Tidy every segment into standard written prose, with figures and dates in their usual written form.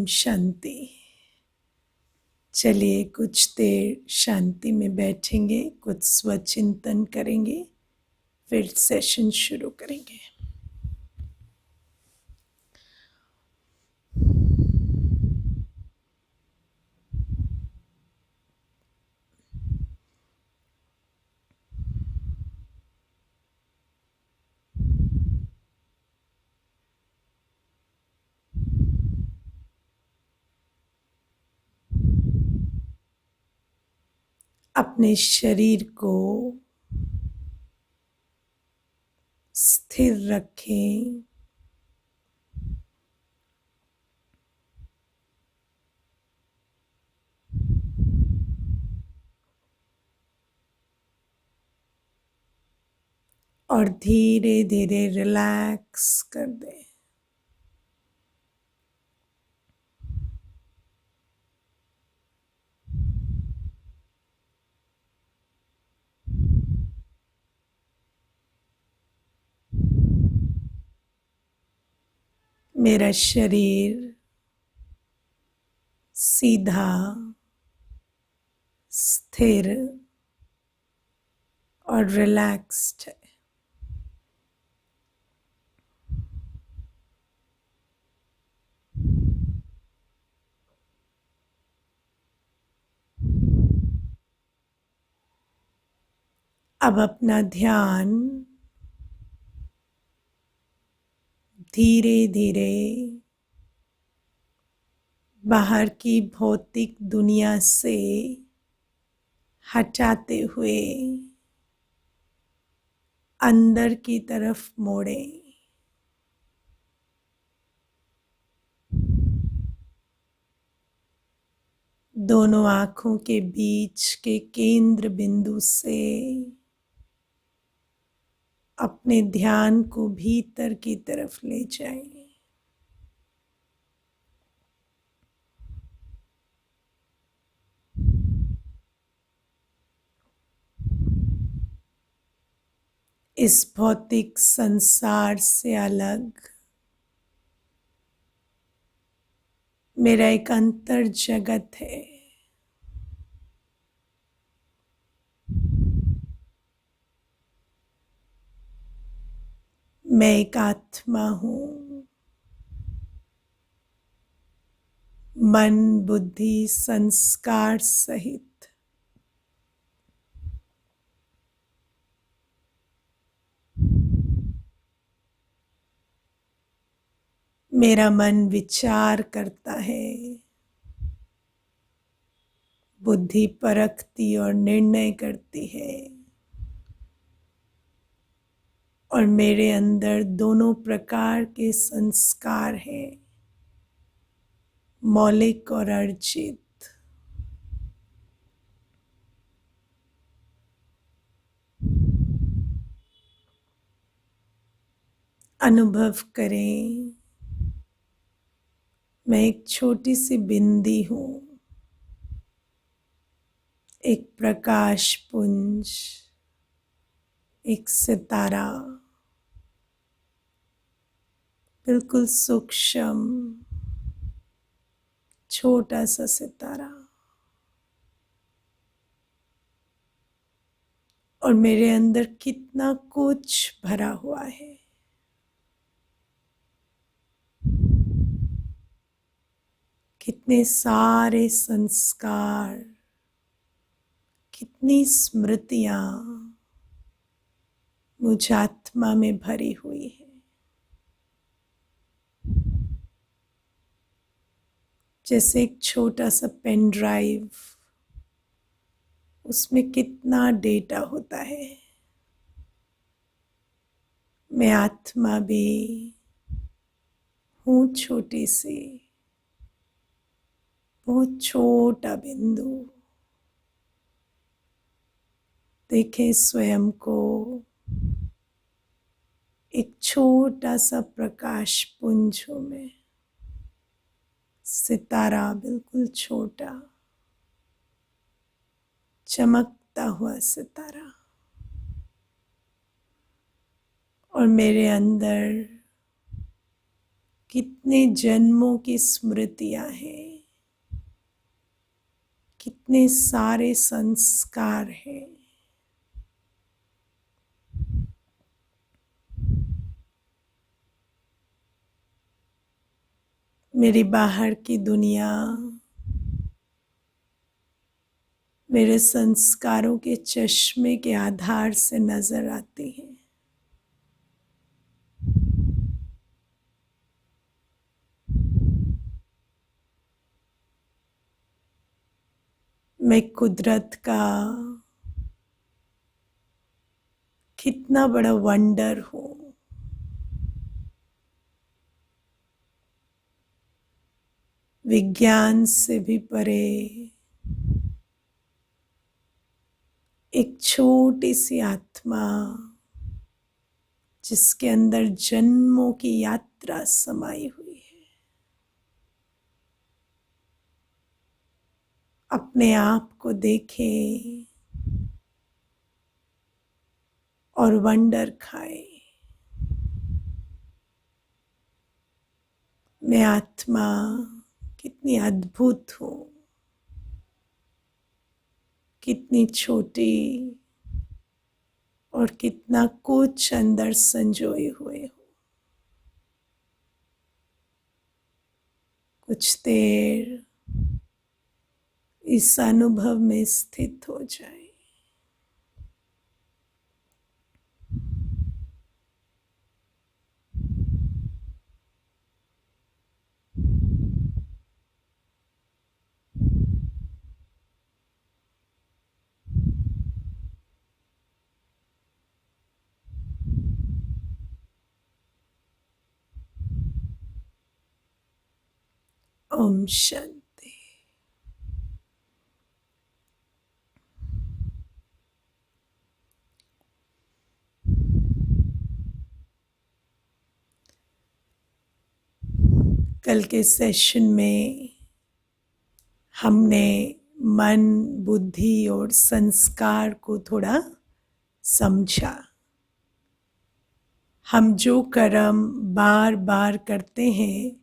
शांति। चलिए कुछ देर शांति में बैठेंगे, कुछ स्वचिंतन करेंगे, फिर सेशन शुरू करेंगे। अपने शरीर को स्थिर रखें। और धीरे धीरे रिलैक्स कर दें। मेरा शरीर सीधा, स्थिर और रिलैक्स्ड है। अब अपना ध्यान धीरे धीरे बाहर की भौतिक दुनिया से हटाते हुए अंदर की तरफ मोड़ें। दोनों आंखों के बीच के केंद्र बिंदु से अपने ध्यान को भीतर की तरफ ले जाएं। इस भौतिक संसार से अलग मेरा एक अंतर जगत है। मैं एक आत्मा हूँ। मन, बुद्धि, संस्कार सहित मेरा मन विचार करता है, बुद्धि परखती और निर्णय करती है, और मेरे अंदर दोनों प्रकार के संस्कार हैं, मौलिक और अर्जित। अनुभव करें, मैं एक छोटी सी बिंदी हूँ, एक प्रकाश पुंज, एक सितारा, बिल्कुल सूक्ष्म छोटा सा सितारा। और मेरे अंदर कितना कुछ भरा हुआ है। कितने सारे संस्कार, कितनी स्मृतियां मुझ आत्मा में भरी हुई है। जैसे एक छोटा सा पेन ड्राइव, उसमें कितना डेटा होता है। मैं आत्मा भी हूँ छोटी सी, बहुत छोटा बिंदु। देखें स्वयं को एक छोटा सा प्रकाश पुंज हूँ मैं, सितारा बिल्कुल छोटा, चमकता हुआ सितारा। और मेरे अंदर कितने जन्मों की स्मृतियां हैं, कितने सारे संस्कार हैं। मेरी बाहर की दुनिया मेरे संस्कारों के चश्मे के आधार से नजर आती है। मैं कुदरत का कितना बड़ा वंडर हूँ। विज्ञान से भी परे एक छोटी सी आत्मा जिसके अंदर जन्मों की यात्रा समाई हुई है। अपने आप को देखें और वंडर खाए। मैं आत्मा कितनी अद्भुत हूँ, कितनी छोटी और कितना कुछ अंदर संजोए हुए हो। कुछ देर इस अनुभव में स्थित हो जाए। ओम शांति। कल के सेशन में हमने मन, बुद्धि और संस्कार को थोड़ा समझा। हम जो कर्म बार बार करते हैं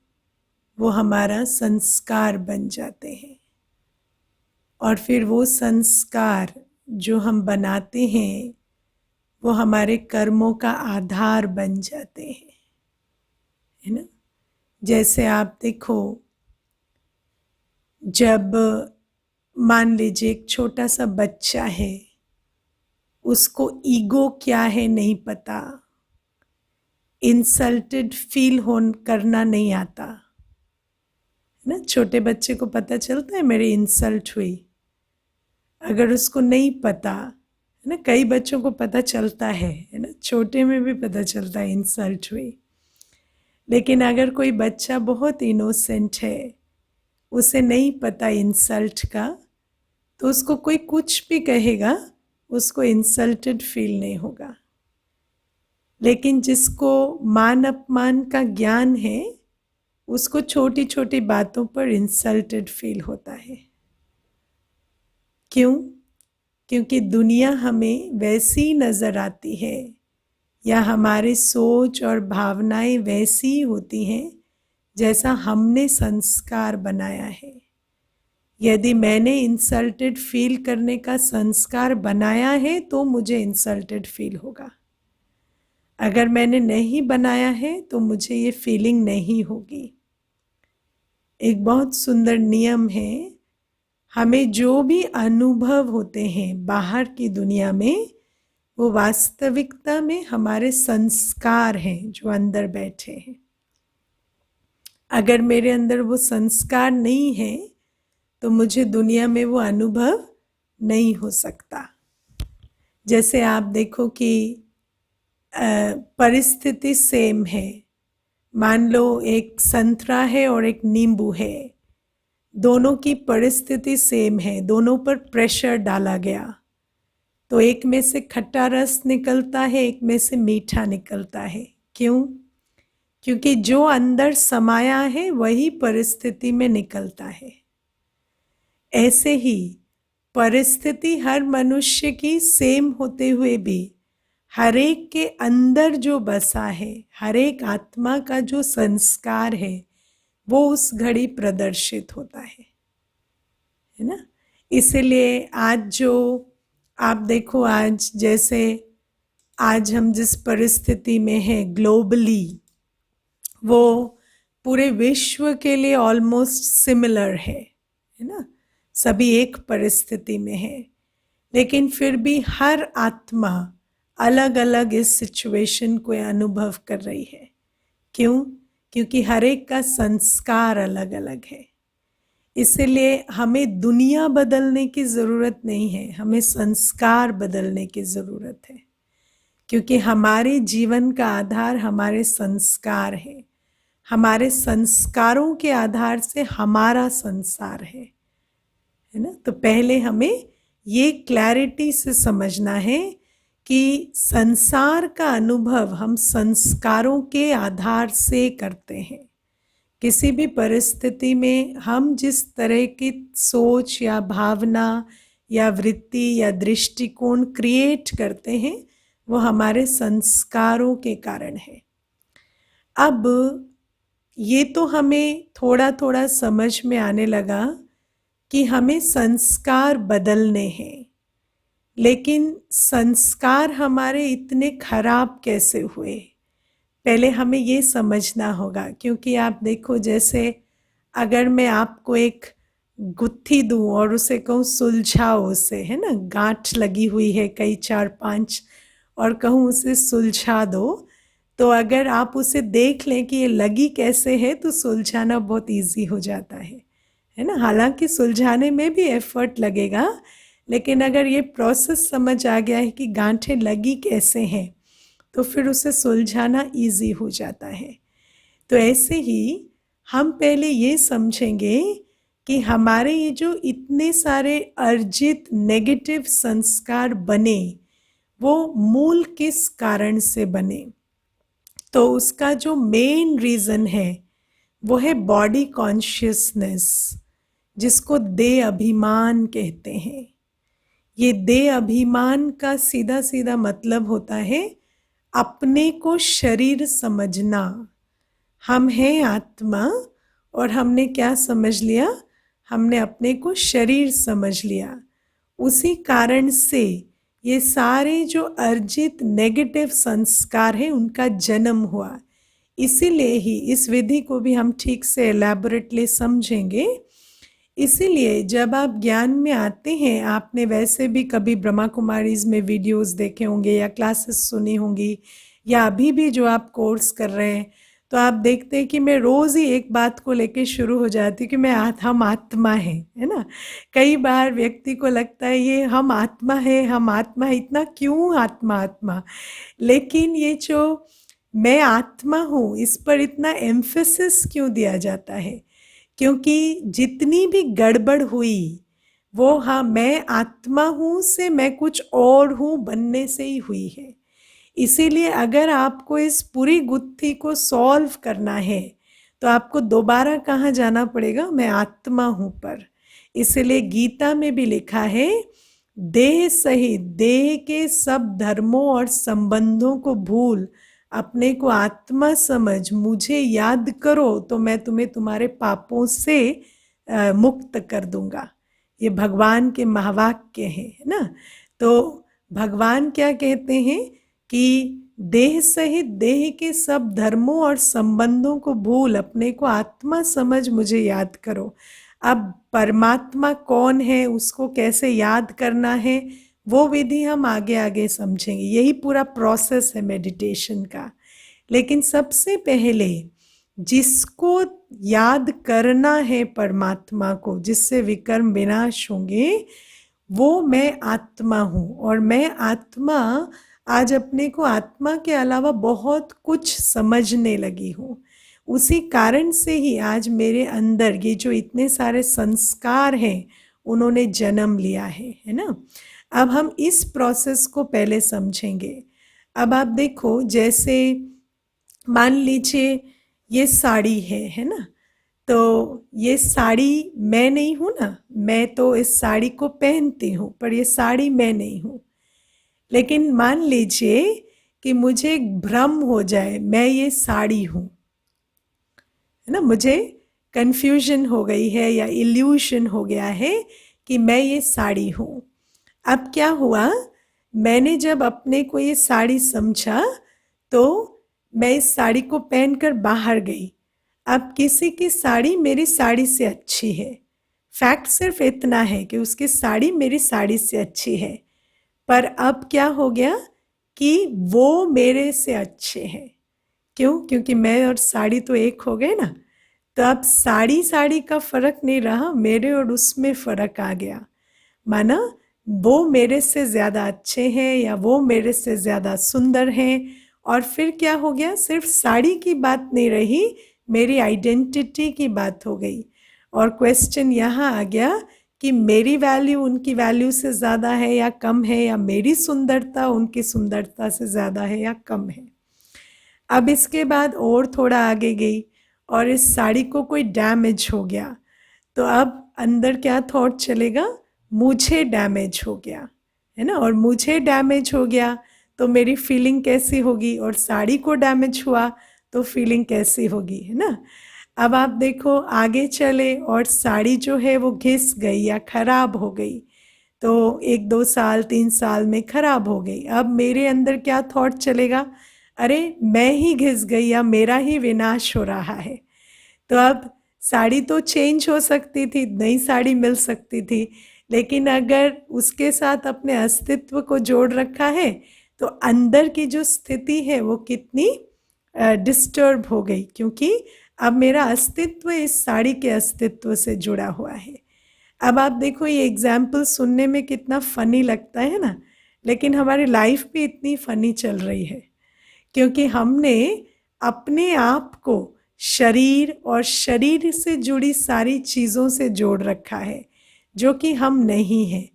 वो हमारा संस्कार बन जाते हैं, और फिर वो संस्कार जो हम बनाते हैं वो हमारे कर्मों का आधार बन जाते हैं, है ना। जैसे आप देखो, जब मान लीजिए एक छोटा सा बच्चा है, उसको ईगो क्या है नहीं पता, इंसल्टेड फील करना नहीं आता, है ना। छोटे बच्चे को पता चलता है मेरी इंसल्ट हुई, अगर उसको नहीं पता, है ना। कई बच्चों को पता चलता है ना, छोटे में भी पता चलता है इंसल्ट हुई। लेकिन अगर कोई बच्चा बहुत इनोसेंट है, उसे नहीं पता इंसल्ट का, तो उसको कोई कुछ भी कहेगा उसको इंसल्टेड फील नहीं होगा। लेकिन जिसको मान अपमान का ज्ञान है, उसको छोटी छोटी बातों पर इंसल्टेड फील होता है। क्यों? क्योंकि दुनिया हमें वैसी नजर आती है, या हमारी सोच और भावनाएं वैसी होती हैं जैसा हमने संस्कार बनाया है। यदि मैंने इंसल्टेड फील करने का संस्कार बनाया है तो मुझे इंसल्टेड फील होगा। अगर मैंने नहीं बनाया है तो मुझे ये फीलिंग नहीं होगी। एक बहुत सुंदर नियम है, हमें जो भी अनुभव होते हैं बाहर की दुनिया में, वो वास्तविकता में हमारे संस्कार हैं जो अंदर बैठे हैं। अगर मेरे अंदर वो संस्कार नहीं है तो मुझे दुनिया में वो अनुभव नहीं हो सकता। जैसे आप देखो कि परिस्थिति सेम है। मान लो एक संतरा है और एक नींबू है, दोनों की परिस्थिति सेम है, दोनों पर प्रेशर डाला गया, तो एक में से खट्टा रस निकलता है, एक में से मीठा निकलता है। क्यों? क्योंकि जो अंदर समाया है वही परिस्थिति में निकलता है। ऐसे ही परिस्थिति हर मनुष्य की सेम होते हुए भी हर एक के अंदर जो बसा है, हर एक आत्मा का जो संस्कार है, वो उस घड़ी प्रदर्शित होता है ना। इसलिए आज जो आप देखो, आज जैसे आज हम जिस परिस्थिति में हैं ग्लोबली, वो पूरे विश्व के लिए ऑलमोस्ट सिमिलर है ना। सभी एक परिस्थिति में है, लेकिन फिर भी हर आत्मा अलग अलग इस सिचुएशन को अनुभव कर रही है। क्यों? क्योंकि हर एक का संस्कार अलग अलग है। इसलिए हमें दुनिया बदलने की ज़रूरत नहीं है, हमें संस्कार बदलने की ज़रूरत है। क्योंकि हमारे जीवन का आधार हमारे संस्कार है। हमारे संस्कारों के आधार से हमारा संसार है ना। तो पहले हमें ये क्लैरिटी से समझना है कि संसार का अनुभव हम संस्कारों के आधार से करते हैं। किसी भी परिस्थिति में हम जिस तरह की सोच या भावना या वृत्ति या दृष्टिकोण क्रिएट करते हैं, वो हमारे संस्कारों के कारण है। अब ये तो हमें थोड़ा थोड़ा समझ में आने लगा कि हमें संस्कार बदलने हैं, लेकिन संस्कार हमारे इतने खराब कैसे हुए, पहले हमें ये समझना होगा। क्योंकि आप देखो, जैसे अगर मैं आपको एक गुत्थी दूं और उसे कहूँ सुलझाओ उसे, है ना, गांठ लगी हुई है कई 4-5, और कहूँ उसे सुलझा दो, तो अगर आप उसे देख लें कि ये लगी कैसे है, तो सुलझाना बहुत इजी हो जाता है ना। हालांकि सुलझाने में भी एफर्ट लगेगा, लेकिन अगर ये प्रोसेस समझ आ गया है कि गांठें लगी कैसे हैं, तो फिर उसे सुलझाना इजी हो जाता है। तो ऐसे ही हम पहले ये समझेंगे कि हमारे ये जो इतने सारे अर्जित नेगेटिव संस्कार बने, वो मूल किस कारण से बने। तो उसका जो मेन रीज़न है वो है बॉडी कॉन्शियसनेस, जिसको देह अभिमान कहते हैं। ये देह अभिमान का सीधा सीधा मतलब होता है अपने को शरीर समझना। हम हैं आत्मा, और हमने क्या समझ लिया, हमने अपने को शरीर समझ लिया। उसी कारण से ये सारे जो अर्जित नेगेटिव संस्कार हैं उनका जन्म हुआ। इसीलिए ही इस विधि को भी हम ठीक से एलैबोरेटली समझेंगे। इसीलिए जब आप ज्ञान में आते हैं, आपने वैसे भी कभी ब्रह्मा कुमारीज में वीडियोस देखे होंगे या क्लासेस सुनी होंगी, या अभी भी जो आप कोर्स कर रहे हैं, तो आप देखते हैं कि मैं रोज़ ही एक बात को लेके शुरू हो जाती हूँ कि हम आत्मा हैं, है ना। कई बार व्यक्ति को लगता है ये हम आत्मा है, हम आत्मा है, इतना क्यों आत्मा आत्मा। लेकिन ये जो मैं आत्मा हूँ, इस पर इतना एम्फेसिस क्यों दिया जाता है? क्योंकि जितनी भी गड़बड़ हुई वो हाँ मैं आत्मा हूँ से मैं कुछ और हूँ बनने से ही हुई है। इसीलिए अगर आपको इस पूरी गुत्थी को सॉल्व करना है, तो आपको दोबारा कहाँ जाना पड़ेगा, मैं आत्मा हूँ पर। इसलिए गीता में भी लिखा है, देह सहित देह के सब धर्मों और संबंधों को भूल अपने को आत्मा समझ मुझे याद करो, तो मैं तुम्हें तुम्हारे पापों से मुक्त कर दूंगा। ये भगवान के महावाक्य है ना। तो भगवान क्या कहते हैं कि देह सहित देह के सब धर्मों और संबंधों को भूल अपने को आत्मा समझ मुझे याद करो। अब परमात्मा कौन है, उसको कैसे याद करना है, वो विधि हम आगे आगे समझेंगे। यही पूरा प्रोसेस है मेडिटेशन का। लेकिन सबसे पहले जिसको याद करना है परमात्मा को, जिससे विकर्म विनाश होंगे, वो मैं आत्मा हूँ। और मैं आत्मा आज अपने को आत्मा के अलावा बहुत कुछ समझने लगी हूँ। उसी कारण से ही आज मेरे अंदर ये जो इतने सारे संस्कार हैं उन्होंने जन्म लिया है ना। अब हम इस प्रोसेस को पहले समझेंगे। अब आप देखो, जैसे मान लीजिए ये साड़ी है ना। तो ये साड़ी मैं नहीं हूँ ना, मैं तो इस साड़ी को पहनती हूँ, पर ये साड़ी मैं नहीं हूँ। लेकिन मान लीजिए कि मुझे एक भ्रम हो जाए मैं ये साड़ी हूँ, है ना, मुझे कन्फ्यूजन हो गई है या इल्यूशन हो गया है कि मैं ये साड़ी हूँ। अब क्या हुआ, मैंने जब अपने को ये साड़ी समझा तो मैं इस साड़ी को पहनकर बाहर गई। अब किसी की साड़ी मेरी साड़ी से अच्छी है, फैक्ट सिर्फ इतना है कि उसकी साड़ी मेरी साड़ी से अच्छी है, पर अब क्या हो गया कि वो मेरे से अच्छे हैं। क्यों? क्योंकि मैं और साड़ी तो एक हो गए ना, तो अब साड़ी साड़ी का फर्क नहीं रहा, मेरे और उसमें फर्क आ गया। माना वो मेरे से ज़्यादा अच्छे हैं या वो मेरे से ज़्यादा सुंदर हैं, और फिर क्या हो गया, सिर्फ साड़ी की बात नहीं रही, मेरी आइडेंटिटी की बात हो गई। और क्वेश्चन यहाँ आ गया कि मेरी वैल्यू उनकी वैल्यू से ज़्यादा है या कम है, या मेरी सुंदरता उनकी सुंदरता से ज़्यादा है या कम है। अब इसके बाद और थोड़ा आगे गई और इस साड़ी को कोई डैमेज हो गया, तो अब अंदर क्या थॉट चलेगा, मुझे डैमेज हो गया, है ना, और मुझे डैमेज हो गया तो मेरी फीलिंग कैसी होगी, और साड़ी को डैमेज हुआ तो फीलिंग कैसी होगी, है ना। अब आप देखो आगे चले और साड़ी जो है वो घिस गई या खराब हो गई, तो 1-2 साल 3 साल में खराब हो गई। अब मेरे अंदर क्या थॉट चलेगा, अरे मैं ही घिस गई या मेरा ही विनाश हो रहा है। तो अब साड़ी तो चेंज हो सकती थी, नई साड़ी मिल सकती थी, लेकिन अगर उसके साथ अपने अस्तित्व को जोड़ रखा है तो अंदर की जो स्थिति है वो कितनी डिस्टर्ब हो गई, क्योंकि अब मेरा अस्तित्व इस साड़ी के अस्तित्व से जुड़ा हुआ है। अब आप देखो ये एग्जाम्पल सुनने में कितना फ़नी लगता है ना, लेकिन हमारी लाइफ भी इतनी फ़नी चल रही है, क्योंकि हमने अपने आप को शरीर और शरीर से जुड़ी सारी चीज़ों से जोड़ रखा है, जो कि हम नहीं हैं।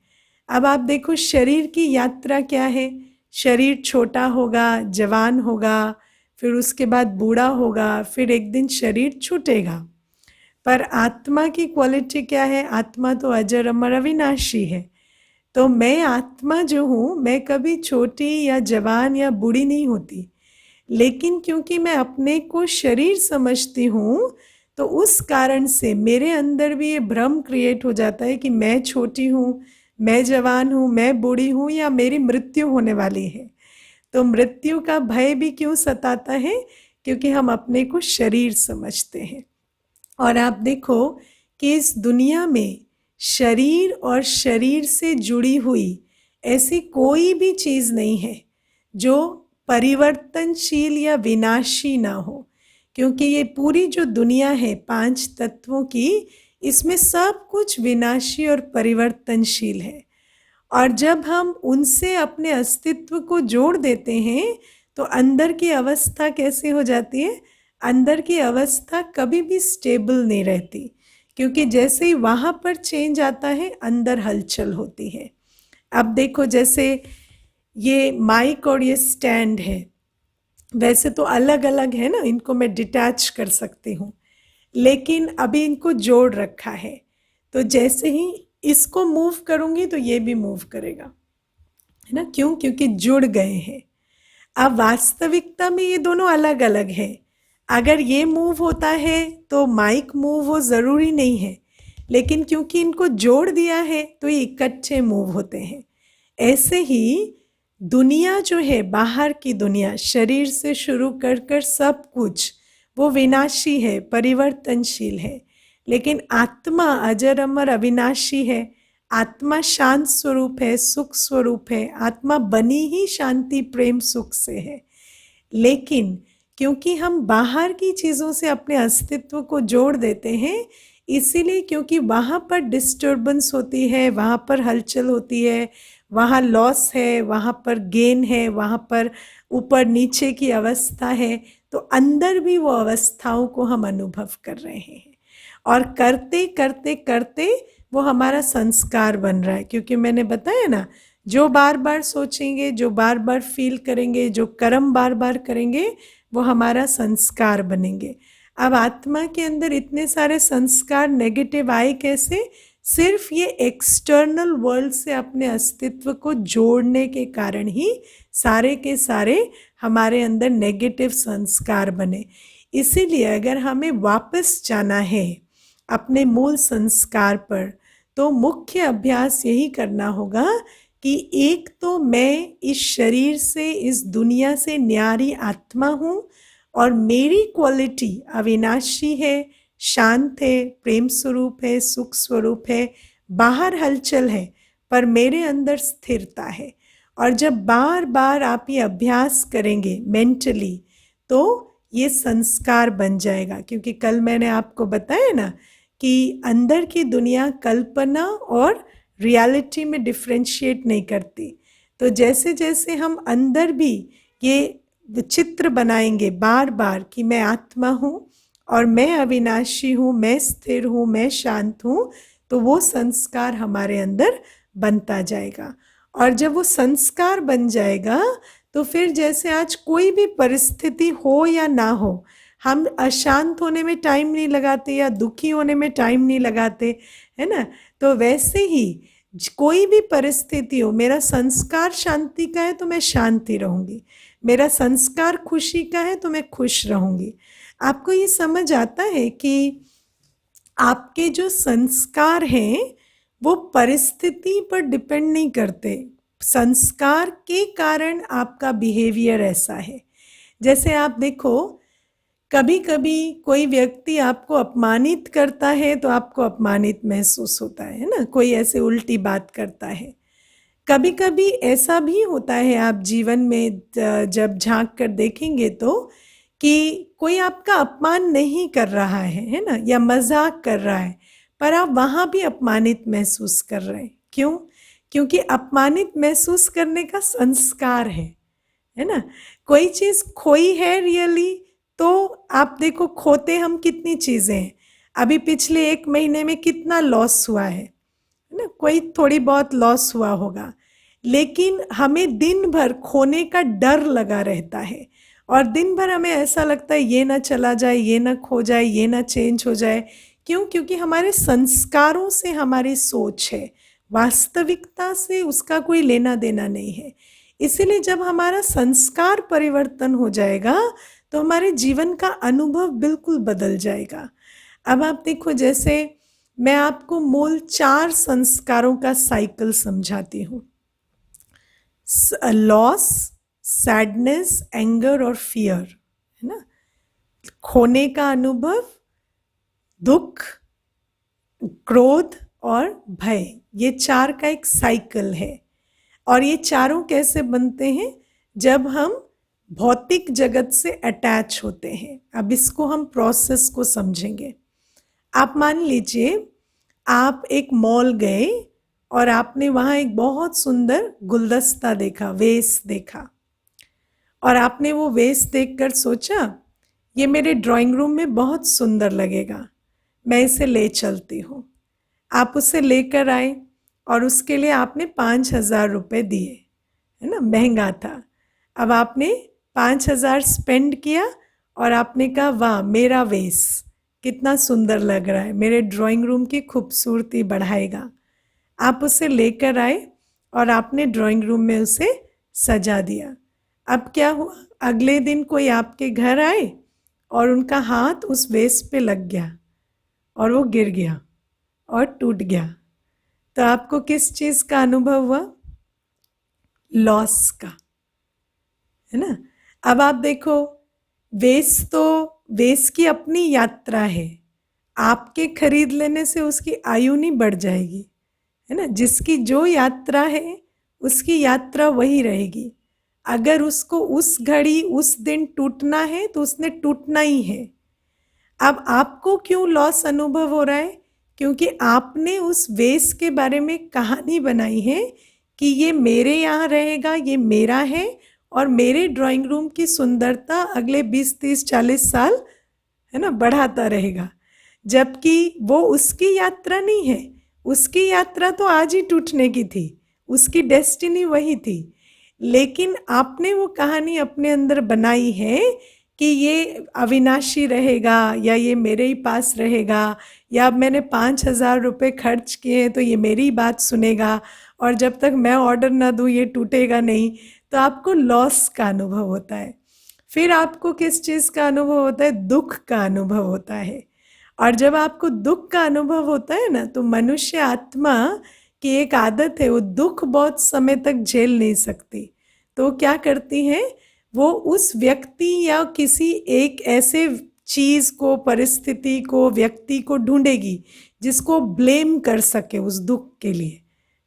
अब आप देखो शरीर की यात्रा क्या है, शरीर छोटा होगा, जवान होगा, फिर उसके बाद बूढ़ा होगा, फिर एक दिन शरीर छूटेगा। पर आत्मा की क्वालिटी क्या है, आत्मा तो अजर अमर अविनाशी है। तो मैं आत्मा जो हूँ, मैं कभी छोटी या जवान या बूढ़ी नहीं होती, लेकिन क्योंकि मैं अपने को शरीर समझती हूँ तो उस कारण से मेरे अंदर भी ये भ्रम क्रिएट हो जाता है कि मैं छोटी हूँ, मैं जवान हूँ, मैं बूढ़ी हूँ, या मेरी मृत्यु होने वाली है। तो मृत्यु का भय भी क्यों सताता है, क्योंकि हम अपने को शरीर समझते हैं। और आप देखो कि इस दुनिया में शरीर और शरीर से जुड़ी हुई ऐसी कोई भी चीज़ नहीं है जो परिवर्तनशील या विनाशी ना हो, क्योंकि ये पूरी जो दुनिया है 5 तत्वों की, इसमें सब कुछ विनाशी और परिवर्तनशील है। और जब हम उनसे अपने अस्तित्व को जोड़ देते हैं तो अंदर की अवस्था कैसे हो जाती है, अंदर की अवस्था कभी भी स्टेबल नहीं रहती, क्योंकि जैसे ही वहाँ पर चेंज आता है अंदर हलचल होती है। अब देखो जैसे ये माइक और ये स्टैंड है, वैसे तो अलग अलग है ना, इनको मैं डिटैच कर सकती हूँ, लेकिन अभी इनको जोड़ रखा है, तो जैसे ही इसको मूव करूँगी तो ये भी मूव करेगा, है ना, क्यों, क्योंकि जुड़ गए हैं। अब वास्तविकता में ये दोनों अलग अलग हैं। अगर ये मूव होता है तो माइक मूव हो ज़रूरी नहीं है, लेकिन क्योंकि इनको जोड़ दिया है तो ये इकट्ठे मूव होते हैं। ऐसे ही दुनिया जो है, बाहर की दुनिया, शरीर से शुरू कर कर सब कुछ वो विनाशी है, परिवर्तनशील है, लेकिन आत्मा अजर अमर अविनाशी है। आत्मा शांत स्वरूप है, सुख स्वरूप है, आत्मा बनी ही शांति प्रेम सुख से है। लेकिन क्योंकि हम बाहर की चीज़ों से अपने अस्तित्व को जोड़ देते हैं, इसीलिए क्योंकि वहाँ पर डिस्टर्बेंस होती है, वहाँ पर हलचल होती है, वहाँ लॉस है, वहाँ पर गेन है, वहाँ पर ऊपर नीचे की अवस्था है, तो अंदर भी वो अवस्थाओं को हम अनुभव कर रहे हैं, और करते करते करते वो हमारा संस्कार बन रहा है। क्योंकि मैंने बताया ना, जो बार बार सोचेंगे, जो बार बार फील करेंगे, जो कर्म बार बार करेंगे, वो हमारा संस्कार बनेंगे। अब आत्मा के अंदर इतने सारे संस्कार नेगेटिव आए कैसे, सिर्फ ये एक्सटर्नल वर्ल्ड से अपने अस्तित्व को जोड़ने के कारण ही सारे के सारे हमारे अंदर नेगेटिव संस्कार बने। इसीलिए अगर हमें वापस जाना है अपने मूल संस्कार पर, तो मुख्य अभ्यास यही करना होगा कि एक तो मैं इस शरीर से, इस दुनिया से न्यारी आत्मा हूँ और मेरी क्वालिटी अविनाशी है, शांत है, प्रेम स्वरूप है, सुख स्वरूप है, बाहर हलचल है पर मेरे अंदर स्थिरता है। और जब बार बार आप ये अभ्यास करेंगे मेंटली, तो ये संस्कार बन जाएगा। क्योंकि कल मैंने आपको बताया ना कि अंदर की दुनिया कल्पना और रियलिटी में डिफ्रेंशिएट नहीं करती। तो जैसे जैसे हम अंदर भी ये चित्र बनाएंगे बार बार कि मैं आत्मा हूँ और मैं अविनाशी हूँ, मैं स्थिर हूँ, मैं शांत हूँ, तो वो संस्कार हमारे अंदर बनता जाएगा। और जब वो संस्कार बन जाएगा तो फिर जैसे आज कोई भी परिस्थिति हो या ना हो, हम अशांत होने में टाइम नहीं लगाते या दुखी होने में टाइम नहीं लगाते, है ना। तो वैसे ही कोई भी परिस्थिति हो, मेरा संस्कार शांति का है तो मैं शांति रहूँगी, मेरा संस्कार खुशी का है तो मैं खुश रहूँगी। आपको ये समझ आता है कि आपके जो संस्कार हैं वो परिस्थिति पर डिपेंड नहीं करते, संस्कार के कारण आपका बिहेवियर ऐसा है। जैसे आप देखो, कभी कभी कोई व्यक्ति आपको अपमानित करता है तो आपको अपमानित महसूस होता है ना, कोई ऐसे उल्टी बात करता है। कभी कभी ऐसा भी होता है, आप जीवन में जब झांक कर देखेंगे तो, कि कोई आपका अपमान नहीं कर रहा है ना, या मजाक कर रहा है, पर आप वहाँ भी अपमानित महसूस कर रहे हैं। क्यों? क्योंकि अपमानित महसूस करने का संस्कार है ना। कोई चीज़ खोई है रियली, तो आप देखो खोते हम कितनी चीज़ें हैं। अभी पिछले 1 महीने में कितना लॉस हुआ है ना, कोई थोड़ी बहुत लॉस हुआ होगा, लेकिन हमें दिन भर खोने का डर लगा रहता है और दिन भर हमें ऐसा लगता है ये ना चला जाए, ये ना खो जाए, ये ना चेंज हो जाए। क्यों? क्योंकि हमारे संस्कारों से हमारी सोच है, वास्तविकता से उसका कोई लेना देना नहीं है। इसीलिए जब हमारा संस्कार परिवर्तन हो जाएगा तो हमारे जीवन का अनुभव बिल्कुल बदल जाएगा। अब आप देखो, जैसे मैं आपको मूल 4 संस्कारों का साइकिल समझाती हूँ। लॉस, सैडनेस, एंगर और फियर, है ना। खोने का अनुभव, दुख, क्रोध और भय, ये 4 का एक साइकिल है। और ये चारों कैसे बनते हैं? जब हम भौतिक जगत से अटैच होते हैं। अब इसको हम प्रोसेस को समझेंगे। आप मान लीजिए आप एक मॉल गए और आपने वहाँ एक बहुत सुंदर गुलदस्ता देखा, वेस देखा, और आपने वो वेस देखकर सोचा ये मेरे ड्राइंग रूम में बहुत सुंदर लगेगा, मैं इसे ले चलती हूँ। आप उसे लेकर आए और उसके लिए आपने 5,000 रुपये दिए, है ना, महंगा था। अब आपने 5,000 स्पेंड किया और आपने कहा वाह मेरा वेस कितना सुंदर लग रहा है, मेरे ड्राइंग रूम की खूबसूरती बढ़ाएगा। आप उसे लेकर आए और आपने ड्राइंग रूम में उसे सजा दिया। अब क्या हुआ? अगले दिन कोई आपके घर आए और उनका हाथ उस वेस पे लग गया और वो गिर गया और टूट गया। तो आपको किस चीज़ का अनुभव हुआ? लॉस का, है ना। अब आप देखो, वेस की अपनी यात्रा है, आपके खरीद लेने से उसकी आयु नहीं बढ़ जाएगी, है ना। जिसकी जो यात्रा है उसकी यात्रा वही रहेगी। अगर उसको उस घड़ी उस दिन टूटना है तो उसने टूटना ही है। अब आपको क्यों लॉस अनुभव हो रहा है? क्योंकि आपने उस वेस के बारे में कहानी बनाई है कि ये मेरे यहाँ रहेगा, ये मेरा है और मेरे ड्राइंग रूम की सुंदरता अगले 20, 30, 40 साल, है ना, बढ़ाता रहेगा। जबकि वो उसकी यात्रा नहीं है, उसकी यात्रा तो आज ही टूटने की थी, उसकी डेस्टिनी वही थी। लेकिन आपने वो कहानी अपने अंदर बनाई है कि ये अविनाशी रहेगा या ये मेरे ही पास रहेगा, या अब मैंने 5,000 रुपये खर्च किए तो ये मेरी बात सुनेगा और जब तक मैं ऑर्डर ना दूँ ये टूटेगा नहीं। तो आपको लॉस का अनुभव होता है। फिर आपको किस चीज़ का अनुभव होता है? दुख का अनुभव होता है। और जब आपको दुख का अनुभव होता है ना, तो मनुष्य आत्मा की एक आदत है, वो दुख बहुत समय तक झेल नहीं सकती। तो क्या करती है, वो उस व्यक्ति या किसी एक ऐसे चीज़ को, परिस्थिति को, व्यक्ति को ढूंढेगी जिसको ब्लेम कर सके उस दुख के लिए,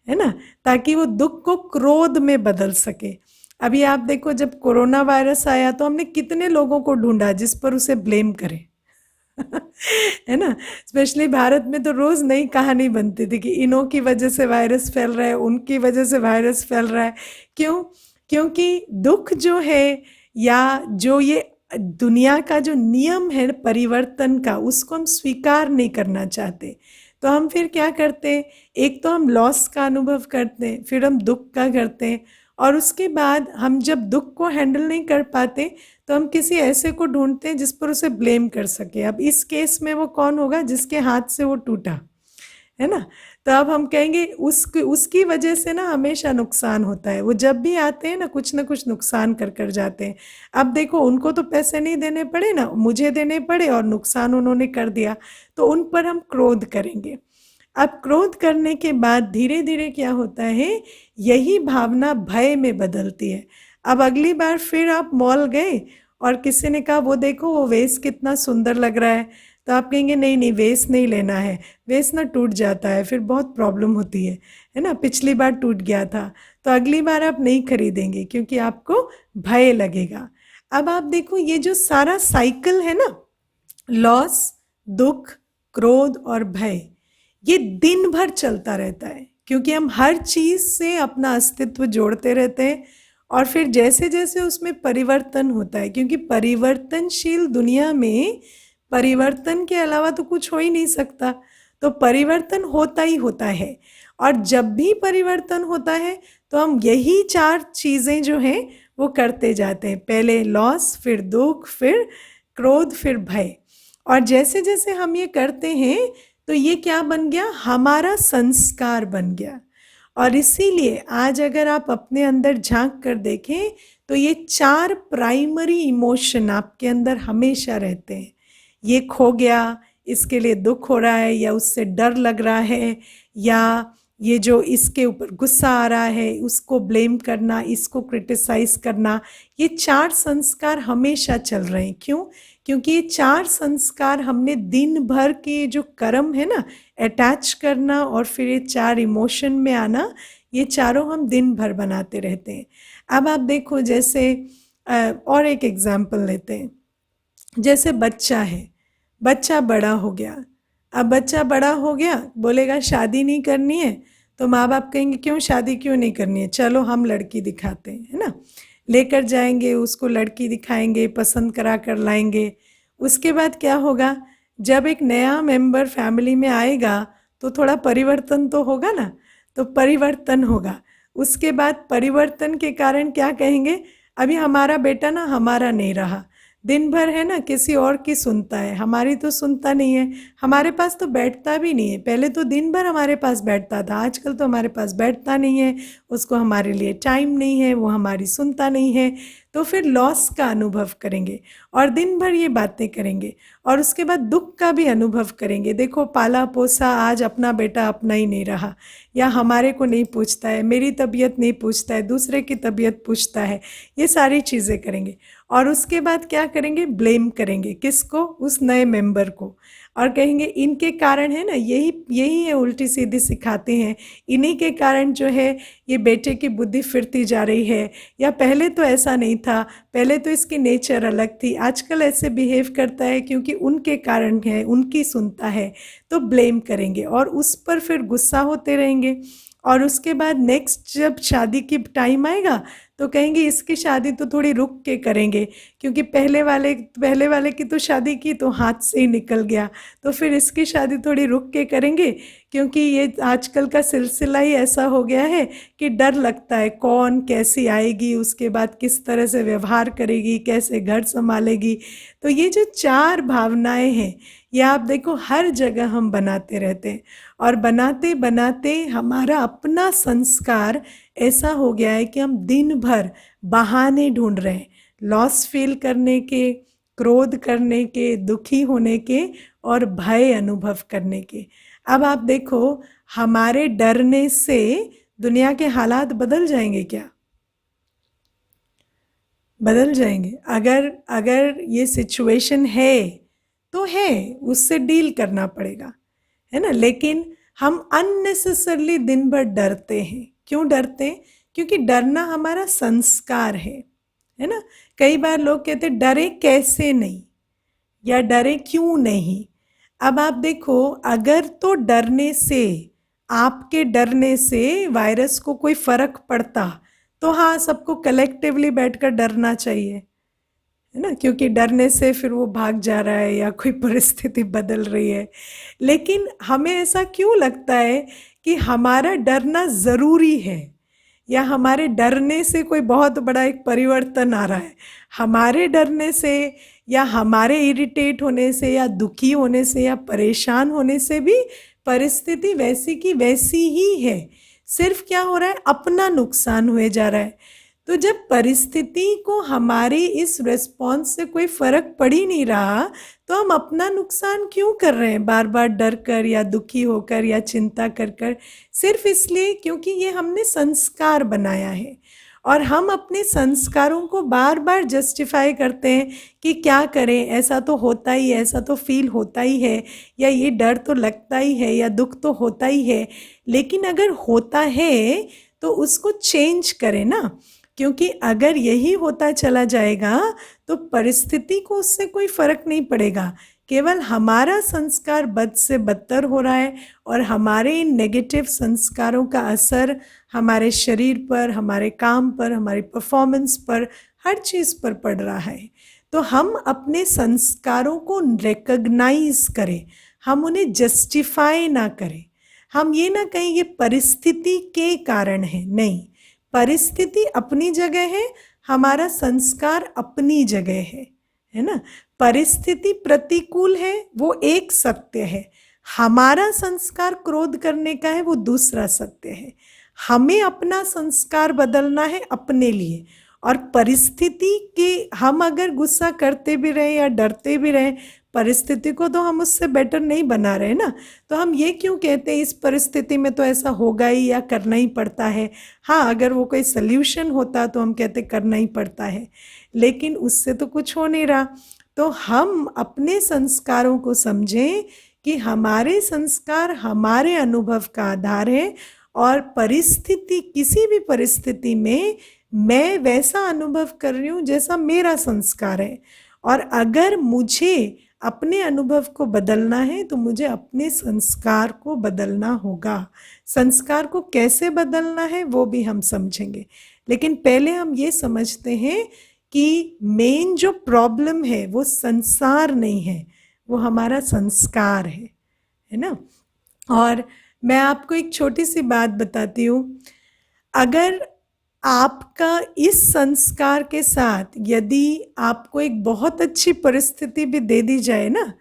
है ना, ताकि वो दुख को क्रोध में बदल सके। अभी आप देखो, जब कोरोना वायरस आया तो हमने कितने लोगों को ढूंढा जिस पर उसे ब्लेम करें। है ना। स्पेशली भारत में तो रोज नई कहानी बनती थी कि इन्हों की वजह से वायरस फैल रहा है, उनकी वजह से वायरस फैल रहा है। क्यों? क्योंकि दुख जो है, या जो ये दुनिया का जो नियम है परिवर्तन का, उसको हम स्वीकार नहीं करना चाहते। तो हम फिर क्या करते हैं, एक तो हम लॉस का अनुभव करते हैं, फिर हम दुख का करते हैं, और उसके बाद हम जब दुख को हैंडल नहीं कर पाते तो हम किसी ऐसे को ढूंढते हैं जिस पर उसे ब्लेम कर सके। अब इस केस में वो कौन होगा? जिसके हाथ से वो टूटा, है ना। तो अब हम कहेंगे उसकी वजह से ना हमेशा नुकसान होता है। वो जब भी आते हैं ना कुछ नुकसान कर कर जाते हैं। अब देखो, उनको तो पैसे नहीं देने पड़े ना, मुझे देने पड़े, और नुकसान उन्होंने कर दिया, तो उन पर हम क्रोध करेंगे। अब क्रोध करने के बाद धीरे धीरे क्या होता है, यही भावना भय में बदलती है। अब अगली बार फिर आप मॉल गए और किसी ने कहा वो देखो वो वेस कितना सुंदर लग रहा है, तो आप कहेंगे नहीं नहीं वेस नहीं लेना है, वेस ना टूट जाता है, फिर बहुत प्रॉब्लम होती है ना। पिछली बार टूट गया था, तो अगली बार आप नहीं खरीदेंगे क्योंकि आपको भय लगेगा। अब आप देखो, ये जो सारा साइकिल है ना, लॉस, दुख, क्रोध और भय, ये दिन भर चलता रहता है, क्योंकि हम हर चीज़ से अपना अस्तित्व जोड़ते रहते हैं। और फिर जैसे जैसे उसमें परिवर्तन होता है, क्योंकि परिवर्तनशील दुनिया में परिवर्तन के अलावा तो कुछ हो ही नहीं सकता, तो परिवर्तन होता ही होता है। और जब भी परिवर्तन होता है तो हम यही 4 चीज़ें जो हैं वो करते जाते हैं, पहले लॉस, फिर दुख, फिर क्रोध, फिर भय। और जैसे जैसे हम ये करते हैं तो ये क्या बन गया, हमारा संस्कार बन गया। और इसीलिए आज अगर आप अपने अंदर झांक कर देखें तो ये 4 प्राइमरी इमोशन आपके अंदर हमेशा रहते हैं। ये खो गया, इसके लिए दुख हो रहा है, या उससे डर लग रहा है, या ये जो इसके ऊपर गुस्सा आ रहा है उसको ब्लेम करना, इसको क्रिटिसाइज करना, ये 4 संस्कार हमेशा चल रहे हैं। क्यों? क्योंकि ये 4 संस्कार हमने दिन भर के जो कर्म है ना, अटैच करना और फिर ये 4 इमोशन में आना, ये चारों हम दिन भर बनाते रहते हैं। अब आप देखो, जैसे और एक एग्जाम्पल लेते हैं। जैसे बच्चा है, बच्चा बड़ा हो गया। अब बच्चा बड़ा हो गया, बोलेगा शादी नहीं करनी है, तो माँ बाप कहेंगे क्यों शादी क्यों नहीं करनी है, चलो हम लड़की दिखाते हैं, है ना। लेकर जाएंगे उसको, लड़की दिखाएंगे, पसंद करा कर लाएंगे। उसके बाद क्या होगा, जब एक नया मेंबर फैमिली में आएगा तो थोड़ा परिवर्तन तो होगा ना, तो परिवर्तन होगा। उसके बाद परिवर्तन के कारण क्या कहेंगे, अभी हमारा बेटा ना हमारा नहीं रहा, दिन भर है ना किसी और की सुनता है, हमारी तो सुनता नहीं है, हमारे पास तो बैठता भी नहीं है। पहले तो दिन भर हमारे पास बैठता था, आजकल तो हमारे पास बैठता नहीं है, उसको हमारे लिए टाइम नहीं है, वो हमारी सुनता नहीं है। तो फिर लॉस का अनुभव करेंगे और दिन भर ये बातें करेंगे, और उसके बाद दुख का भी अनुभव करेंगे। देखो, पाला पोसा आज अपना बेटा अपना ही नहीं रहा, या हमारे को नहीं पूछता है, मेरी तबीयत नहीं पूछता है, दूसरे की तबीयत पूछता है, ये सारी चीज़ें करेंगे। और उसके बाद क्या करेंगे, ब्लेम करेंगे, किसको, उस नए मेंबर को, और कहेंगे इनके कारण है ना, यही है, उल्टी सीधी सिखाते हैं, इन्हीं के कारण जो है ये बेटे की बुद्धि फिरती जा रही है, या पहले तो ऐसा नहीं था, पहले तो इसकी नेचर अलग थी, आजकल ऐसे बिहेव करता है क्योंकि उनके कारण है, उनकी सुनता है। तो ब्लेम करेंगे और उस पर फिर गुस्सा होते रहेंगे। और उसके बाद नेक्स्ट जब शादी की टाइम आएगा तो कहेंगे इसकी शादी तो थोड़ी रुक के करेंगे, क्योंकि पहले वाले की तो शादी की तो हाथ से ही निकल गया, तो फिर इसकी शादी थोड़ी रुक के करेंगे, क्योंकि ये आजकल का सिलसिला ही ऐसा हो गया है कि डर लगता है कौन कैसी आएगी, उसके बाद किस तरह से व्यवहार करेगी, कैसे घर संभालेगी। तो ये जो 4 भावनाएं हैं या आप देखो हर जगह हम बनाते रहते हैं, और बनाते बनाते हमारा अपना संस्कार ऐसा हो गया है कि हम दिन भर बहाने ढूंढ रहे हैं, लॉस फील करने के, क्रोध करने के, दुखी होने के और भय अनुभव करने के। अब आप देखो, हमारे डरने से दुनिया के हालात बदल जाएंगे क्या? बदल जाएंगे। अगर अगर ये सिचुएशन है तो है, उससे डील करना पड़ेगा, है ना। लेकिन हम अननेसेसरली दिन भर डरते हैं। क्यों डरते हैं? क्योंकि डरना हमारा संस्कार है ना। कई बार लोग कहते डरे कैसे नहीं, या डरे क्यों नहीं। अब आप देखो, अगर तो डरने से, आपके डरने से वायरस को कोई फर्क पड़ता तो हाँ, सबको कलेक्टिवली बैठकर डरना चाहिए, है ना, क्योंकि डरने से फिर वो भाग जा रहा है या कोई परिस्थिति बदल रही है। लेकिन हमें ऐसा क्यों लगता है कि हमारा डरना ज़रूरी है, या हमारे डरने से कोई बहुत बड़ा एक परिवर्तन आ रहा है? हमारे डरने से, या हमारे इरिटेट होने से, या दुखी होने से, या परेशान होने से भी परिस्थिति वैसी की वैसी ही है। सिर्फ क्या हो रहा है, अपना नुकसान हुए जा रहा है। तो जब परिस्थिति को हमारी इस रिस्पॉन्स से कोई फर्क पड़ ही नहीं रहा, तो हम अपना नुकसान क्यों कर रहे हैं, बार बार डर कर या दुखी होकर या चिंता कर कर? सिर्फ इसलिए क्योंकि ये हमने संस्कार बनाया है, और हम अपने संस्कारों को बार बार जस्टिफाई करते हैं कि क्या करें, ऐसा तो होता ही है, ऐसा तो फील होता ही है, या ये डर तो लगता ही है, या दुख तो होता ही है। लेकिन अगर होता है तो उसको चेंज करें ना, क्योंकि अगर यही होता चला जाएगा तो परिस्थिति को उससे कोई फर्क नहीं पड़ेगा। केवल हमारा संस्कार बद से बदतर हो रहा है, और हमारे इन नेगेटिव संस्कारों का असर हमारे शरीर पर, हमारे काम पर, हमारी परफॉर्मेंस पर, हर चीज़ पर पड़ रहा है। तो हम अपने संस्कारों को रिकॉग्नाइज करें, हम उन्हें जस्टिफाई ना करें। हम ये ना कहें ये परिस्थिति के कारण है, नहीं, परिस्थिति अपनी जगह है, हमारा संस्कार अपनी जगह है ना। परिस्थिति प्रतिकूल है, वो एक सत्य है। हमारा संस्कार क्रोध करने का है, वो दूसरा सत्य है। हमें अपना संस्कार बदलना है अपने लिए, और परिस्थिति के, हम अगर गुस्सा करते भी रहे या डरते भी रहे, परिस्थिति को तो हम उससे बेटर नहीं बना रहे ना। तो हम ये क्यों कहते हैं इस परिस्थिति में तो ऐसा होगा ही या करना ही पड़ता है। हाँ, अगर वो कोई सल्यूशन होता तो हम कहते करना ही पड़ता है, लेकिन उससे तो कुछ हो नहीं रहा। तो हम अपने संस्कारों को समझें कि हमारे संस्कार हमारे अनुभव का आधार है, और परिस्थिति, किसी भी परिस्थिति में मैं वैसा अनुभव कर रही हूँ जैसा मेरा संस्कार है। और अगर मुझे अपने अनुभव को बदलना है तो मुझे अपने संस्कार को बदलना होगा। संस्कार को कैसे बदलना है वो भी हम समझेंगे, लेकिन पहले हम ये समझते हैं कि मेन जो प्रॉब्लम है वो संसार नहीं है, वो हमारा संस्कार है ना। और मैं आपको एक छोटी सी बात बताती हूँ, अगर आपका इस संस्कार के साथ यदि आपको एक बहुत अच्छी परिस्थिति भी दे दी जाए ना,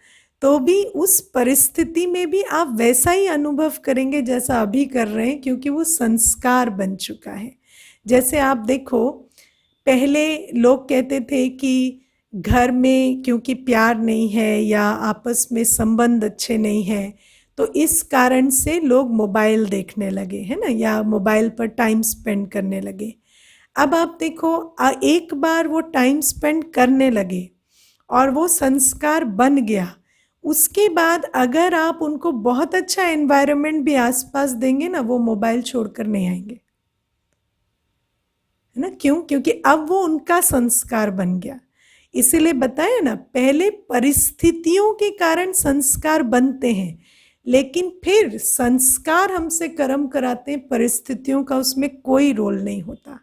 तो भी उस परिस्थिति में भी आप वैसा ही अनुभव करेंगे जैसा अभी कर रहे हैं, क्योंकि वो संस्कार बन चुका है। जैसे आप देखो, पहले लोग कहते थे कि घर में क्योंकि प्यार नहीं है या आपस में संबंध अच्छे नहीं हैं, तो इस कारण से लोग मोबाइल देखने लगे, है ना, या मोबाइल पर टाइम स्पेंड करने लगे। अब आप देखो, एक बार वो टाइम स्पेंड करने लगे और वो संस्कार बन गया, उसके बाद अगर आप उनको बहुत अच्छा एनवायरनमेंट भी आसपास देंगे ना, वो मोबाइल छोड़कर नहीं आएंगे, है ना। क्यों? क्योंकि अब वो उनका संस्कार बन गया। इसीलिए बताया ना, पहले परिस्थितियों के कारण संस्कार बनते हैं, लेकिन फिर संस्कार हमसे कर्म कराते हैं, परिस्थितियों का उसमें कोई रोल नहीं होता।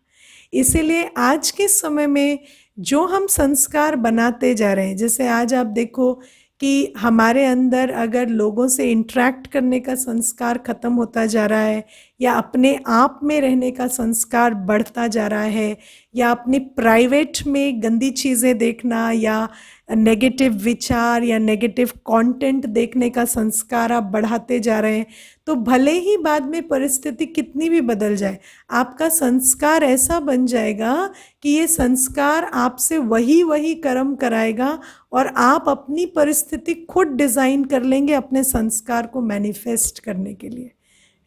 इसीलिए आज के समय में जो हम संस्कार बनाते जा रहे हैं, जैसे आज आप देखो कि हमारे अंदर अगर लोगों से इंटरेक्ट करने का संस्कार खत्म होता जा रहा है, या अपने आप में रहने का संस्कार बढ़ता जा रहा है, या अपने प्राइवेट में गंदी चीज़ें देखना या नेगेटिव विचार या नेगेटिव कंटेंट देखने का संस्कार आप बढ़ाते जा रहे हैं, तो भले ही बाद में परिस्थिति कितनी भी बदल जाए, आपका संस्कार ऐसा बन जाएगा कि ये संस्कार आपसे वही वही कर्म कराएगा और आप अपनी परिस्थिति खुद डिज़ाइन कर लेंगे अपने संस्कार को मैनिफेस्ट करने के लिए,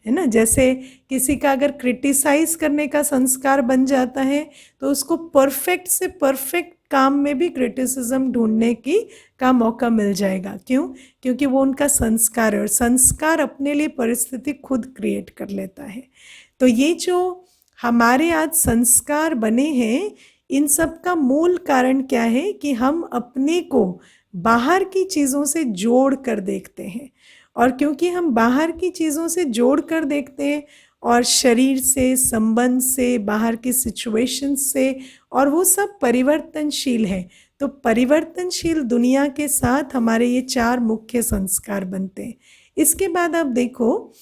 है ना। जैसे किसी का अगर क्रिटिसाइज करने का संस्कार बन जाता है तो उसको परफेक्ट से परफेक्ट काम में भी क्रिटिसिज्म ढूंढने का मौका मिल जाएगा। क्यों? क्योंकि वो उनका संस्कार है और संस्कार अपने लिए परिस्थिति खुद क्रिएट कर लेता है। तो ये जो हमारे आज संस्कार बने हैं, इन सब का मूल कारण क्या है कि हम अपने को बाहर की चीज़ों से जोड़ कर देखते हैं, और क्योंकि हम बाहर की चीज़ों से जोड़ कर देखते हैं और शरीर से, संबंध से, बाहर की सिचुएशन से, और वो सब परिवर्तनशील है, तो परिवर्तनशील दुनिया के साथ हमारे ये 4 मुख्य संस्कार बनते हैं। इसके बाद आप देखो,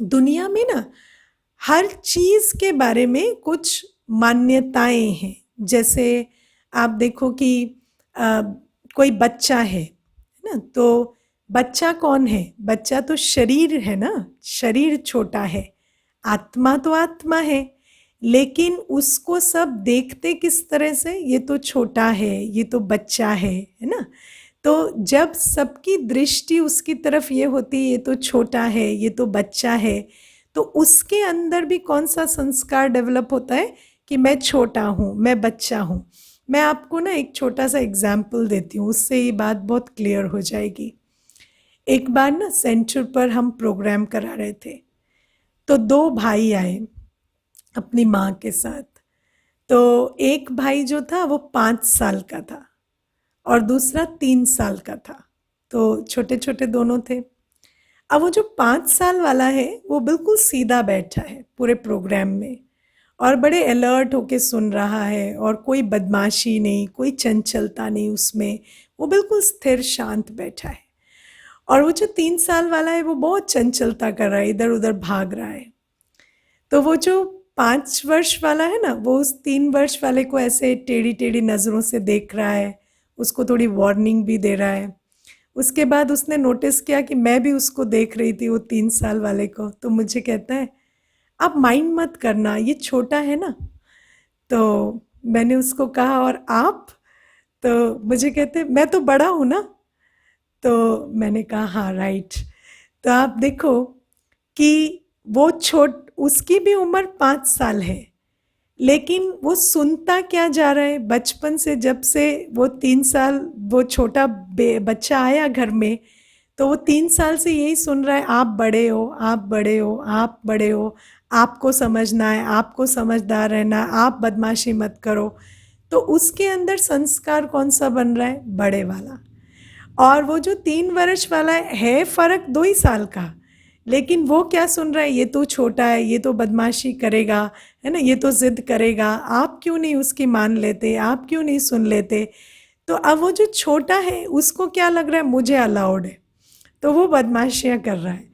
दुनिया में ना हर चीज़ के बारे में कुछ मान्यताएं हैं। जैसे आप देखो कि कोई बच्चा है ना, तो बच्चा कौन है? बच्चा तो शरीर है ना, शरीर छोटा है। आत्मा तो आत्मा है, लेकिन उसको सब देखते किस तरह से? ये तो छोटा है, ये तो बच्चा है ना। तो जब सबकी दृष्टि उसकी तरफ ये होती है, ये तो छोटा है, ये तो बच्चा है, तो उसके अंदर भी कौन सा संस्कार डेवलप होता है कि मैं छोटा हूँ, मैं बच्चा हूँ। मैं आपको ना एक छोटा सा एग्जाम्पल देती हूँ, उससे ये बात बहुत क्लियर हो जाएगी। एक बार ना सेंटर पर हम प्रोग्राम करा रहे थे, तो 2 भाई आए अपनी माँ के साथ। तो एक भाई जो था वो 5 साल का था और दूसरा 3 साल का था, तो छोटे छोटे दोनों थे। अब वो जो 5 साल वाला है वो बिल्कुल सीधा बैठा है पूरे प्रोग्राम में और बड़े अलर्ट होके सुन रहा है, और कोई बदमाशी नहीं, कोई चंचलता नहीं उसमें, वो बिल्कुल स्थिर शांत बैठा है। और वो जो 3 साल वाला है वो बहुत चंचलता कर रहा है, इधर उधर भाग रहा है। तो वो जो 5 वर्ष वाला है ना, वो उस 3 वर्ष वाले को ऐसे टेढ़ी टेढ़ी नज़रों से देख रहा है, उसको थोड़ी वार्निंग भी दे रहा है। उसके बाद उसने नोटिस किया कि मैं भी उसको देख रही थी, वो 3 साल वाले को, तो मुझे कहता है, आप माइंड मत करना, ये छोटा है ना। तो मैंने उसको कहा, और आप? तो मुझे कहते, मैं तो बड़ा हूँ ना। तो मैंने कहा, हाँ राइट। तो आप देखो कि वो उसकी भी उम्र 5 साल है, लेकिन वो सुनता क्या जा रहा है बचपन से। जब से वो 3 साल, वो छोटा बच्चा आया घर में, तो वो 3 साल से यही सुन रहा है, आप बड़े हो, आप बड़े हो, आप बड़े हो, आपको समझना है, आपको समझदार रहना है, आप बदमाशी मत करो। तो उसके अंदर संस्कार कौन सा बन रहा है? बड़े वाला। और वो जो 3 वर्ष वाला है फ़र्क 2 ही साल का, लेकिन वो क्या सुन रहा है? ये तो छोटा है, ये तो बदमाशी करेगा, है ना, ये तो ज़िद करेगा, आप क्यों नहीं उसकी मान लेते, आप क्यों नहीं सुन लेते। तो अब वो जो छोटा है उसको क्या लग रहा है? मुझे अलाउड है, तो वो बदमाशियाँ कर रहा है।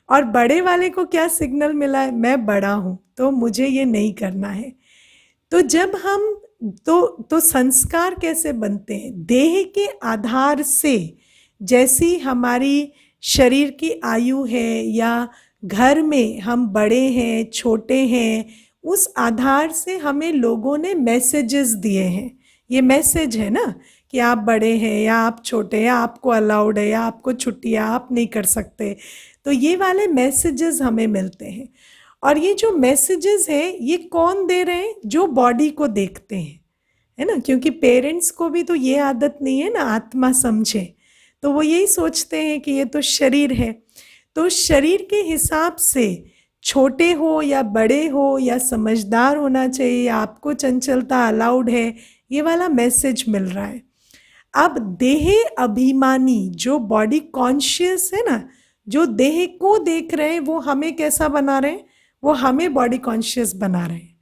और बड़े वाले को क्या सिग्नल मिला है? मैं बड़ा हूँ तो मुझे ये नहीं करना है। तो जब हम तो संस्कार कैसे बनते हैं? देह के आधार से। जैसी हमारी शरीर की आयु है, या घर में हम बड़े हैं, छोटे हैं, उस आधार से हमें लोगों ने मैसेजेस दिए हैं। ये मैसेज है ना कि आप बड़े हैं या आप छोटे हैं, आपको अलाउड है या आपको छुट्टी है, आप नहीं कर सकते। तो ये वाले मैसेजेस हमें मिलते हैं। और ये जो मैसेजेस हैं ये कौन दे रहे हैं? जो बॉडी को देखते हैं, है ना। क्योंकि पेरेंट्स को भी तो ये आदत नहीं है ना आत्मा समझे, तो वो यही सोचते हैं कि ये तो शरीर है। तो शरीर के हिसाब से छोटे हो या बड़े हो, या समझदार होना चाहिए, या आपको चंचलता अलाउड है, ये वाला मैसेज मिल रहा है। अब देह अभिमानी, जो बॉडी कॉन्शियस है ना, जो देह को देख रहे हैं, वो हमें कैसा बना रहे हैं? वो हमें बॉडी कॉन्शियस बना रहे हैं।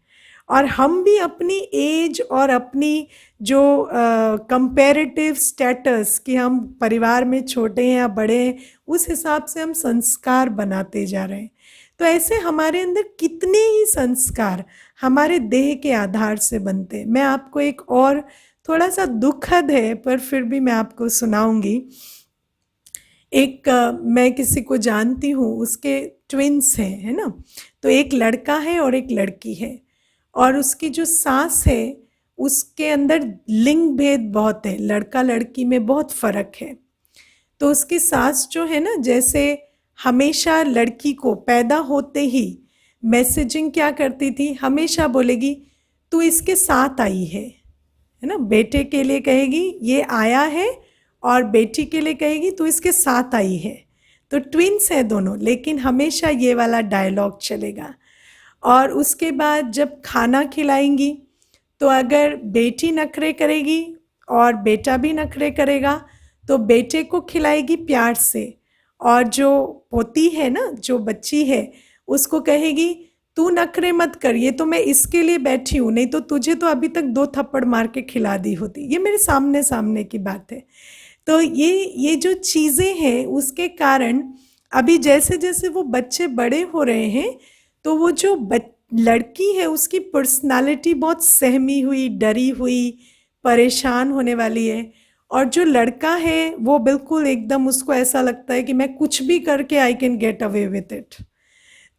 और हम भी अपनी एज और अपनी जो कंपैरेटिव स्टेटस कि हम परिवार में छोटे हैं या बड़े हैं, उस हिसाब से हम संस्कार बनाते जा रहे हैं। तो ऐसे हमारे अंदर कितने ही संस्कार हमारे देह के आधार से बनते हैं। मैं आपको एक और, थोड़ा सा दुखद है पर फिर भी मैं आपको सुनाऊंगी। एक मैं किसी को जानती हूँ, उसके ट्विन्स हैं, है ना। तो एक लड़का है और एक लड़की है, और उसकी जो सास है उसके अंदर लिंग भेद बहुत है, लड़का लड़की में बहुत फर्क है। तो उसकी सास जो है ना, जैसे हमेशा लड़की को पैदा होते ही मैसेजिंग क्या करती थी, हमेशा बोलेगी तू इसके साथ आई है ना। बेटे के लिए कहेगी ये आया है, और बेटी के लिए कहेगी तू इसके साथ आई है। तो ट्विन्स है दोनों, लेकिन हमेशा ये वाला डायलॉग चलेगा। और उसके बाद जब खाना खिलाएंगी तो अगर बेटी नखरे करेगी और बेटा भी नखरे करेगा तो बेटे को खिलाएगी प्यार से, और जो पोती है ना, जो बच्ची है, उसको कहेगी तू नखरे मत कर, ये तो मैं इसके लिए बैठी हूँ, नहीं तो तुझे तो अभी तक 2 थप्पड़ मार के खिला दी होती। ये मेरे सामने सामने की बात है। तो ये जो चीज़ें हैं उसके कारण अभी जैसे जैसे वो बच्चे बड़े हो रहे हैं, तो वो जो लड़की है उसकी पर्सनालिटी बहुत सहमी हुई, डरी हुई, परेशान होने वाली है। और जो लड़का है वो बिल्कुल एकदम, उसको ऐसा लगता है कि मैं कुछ भी करके I can get away with it.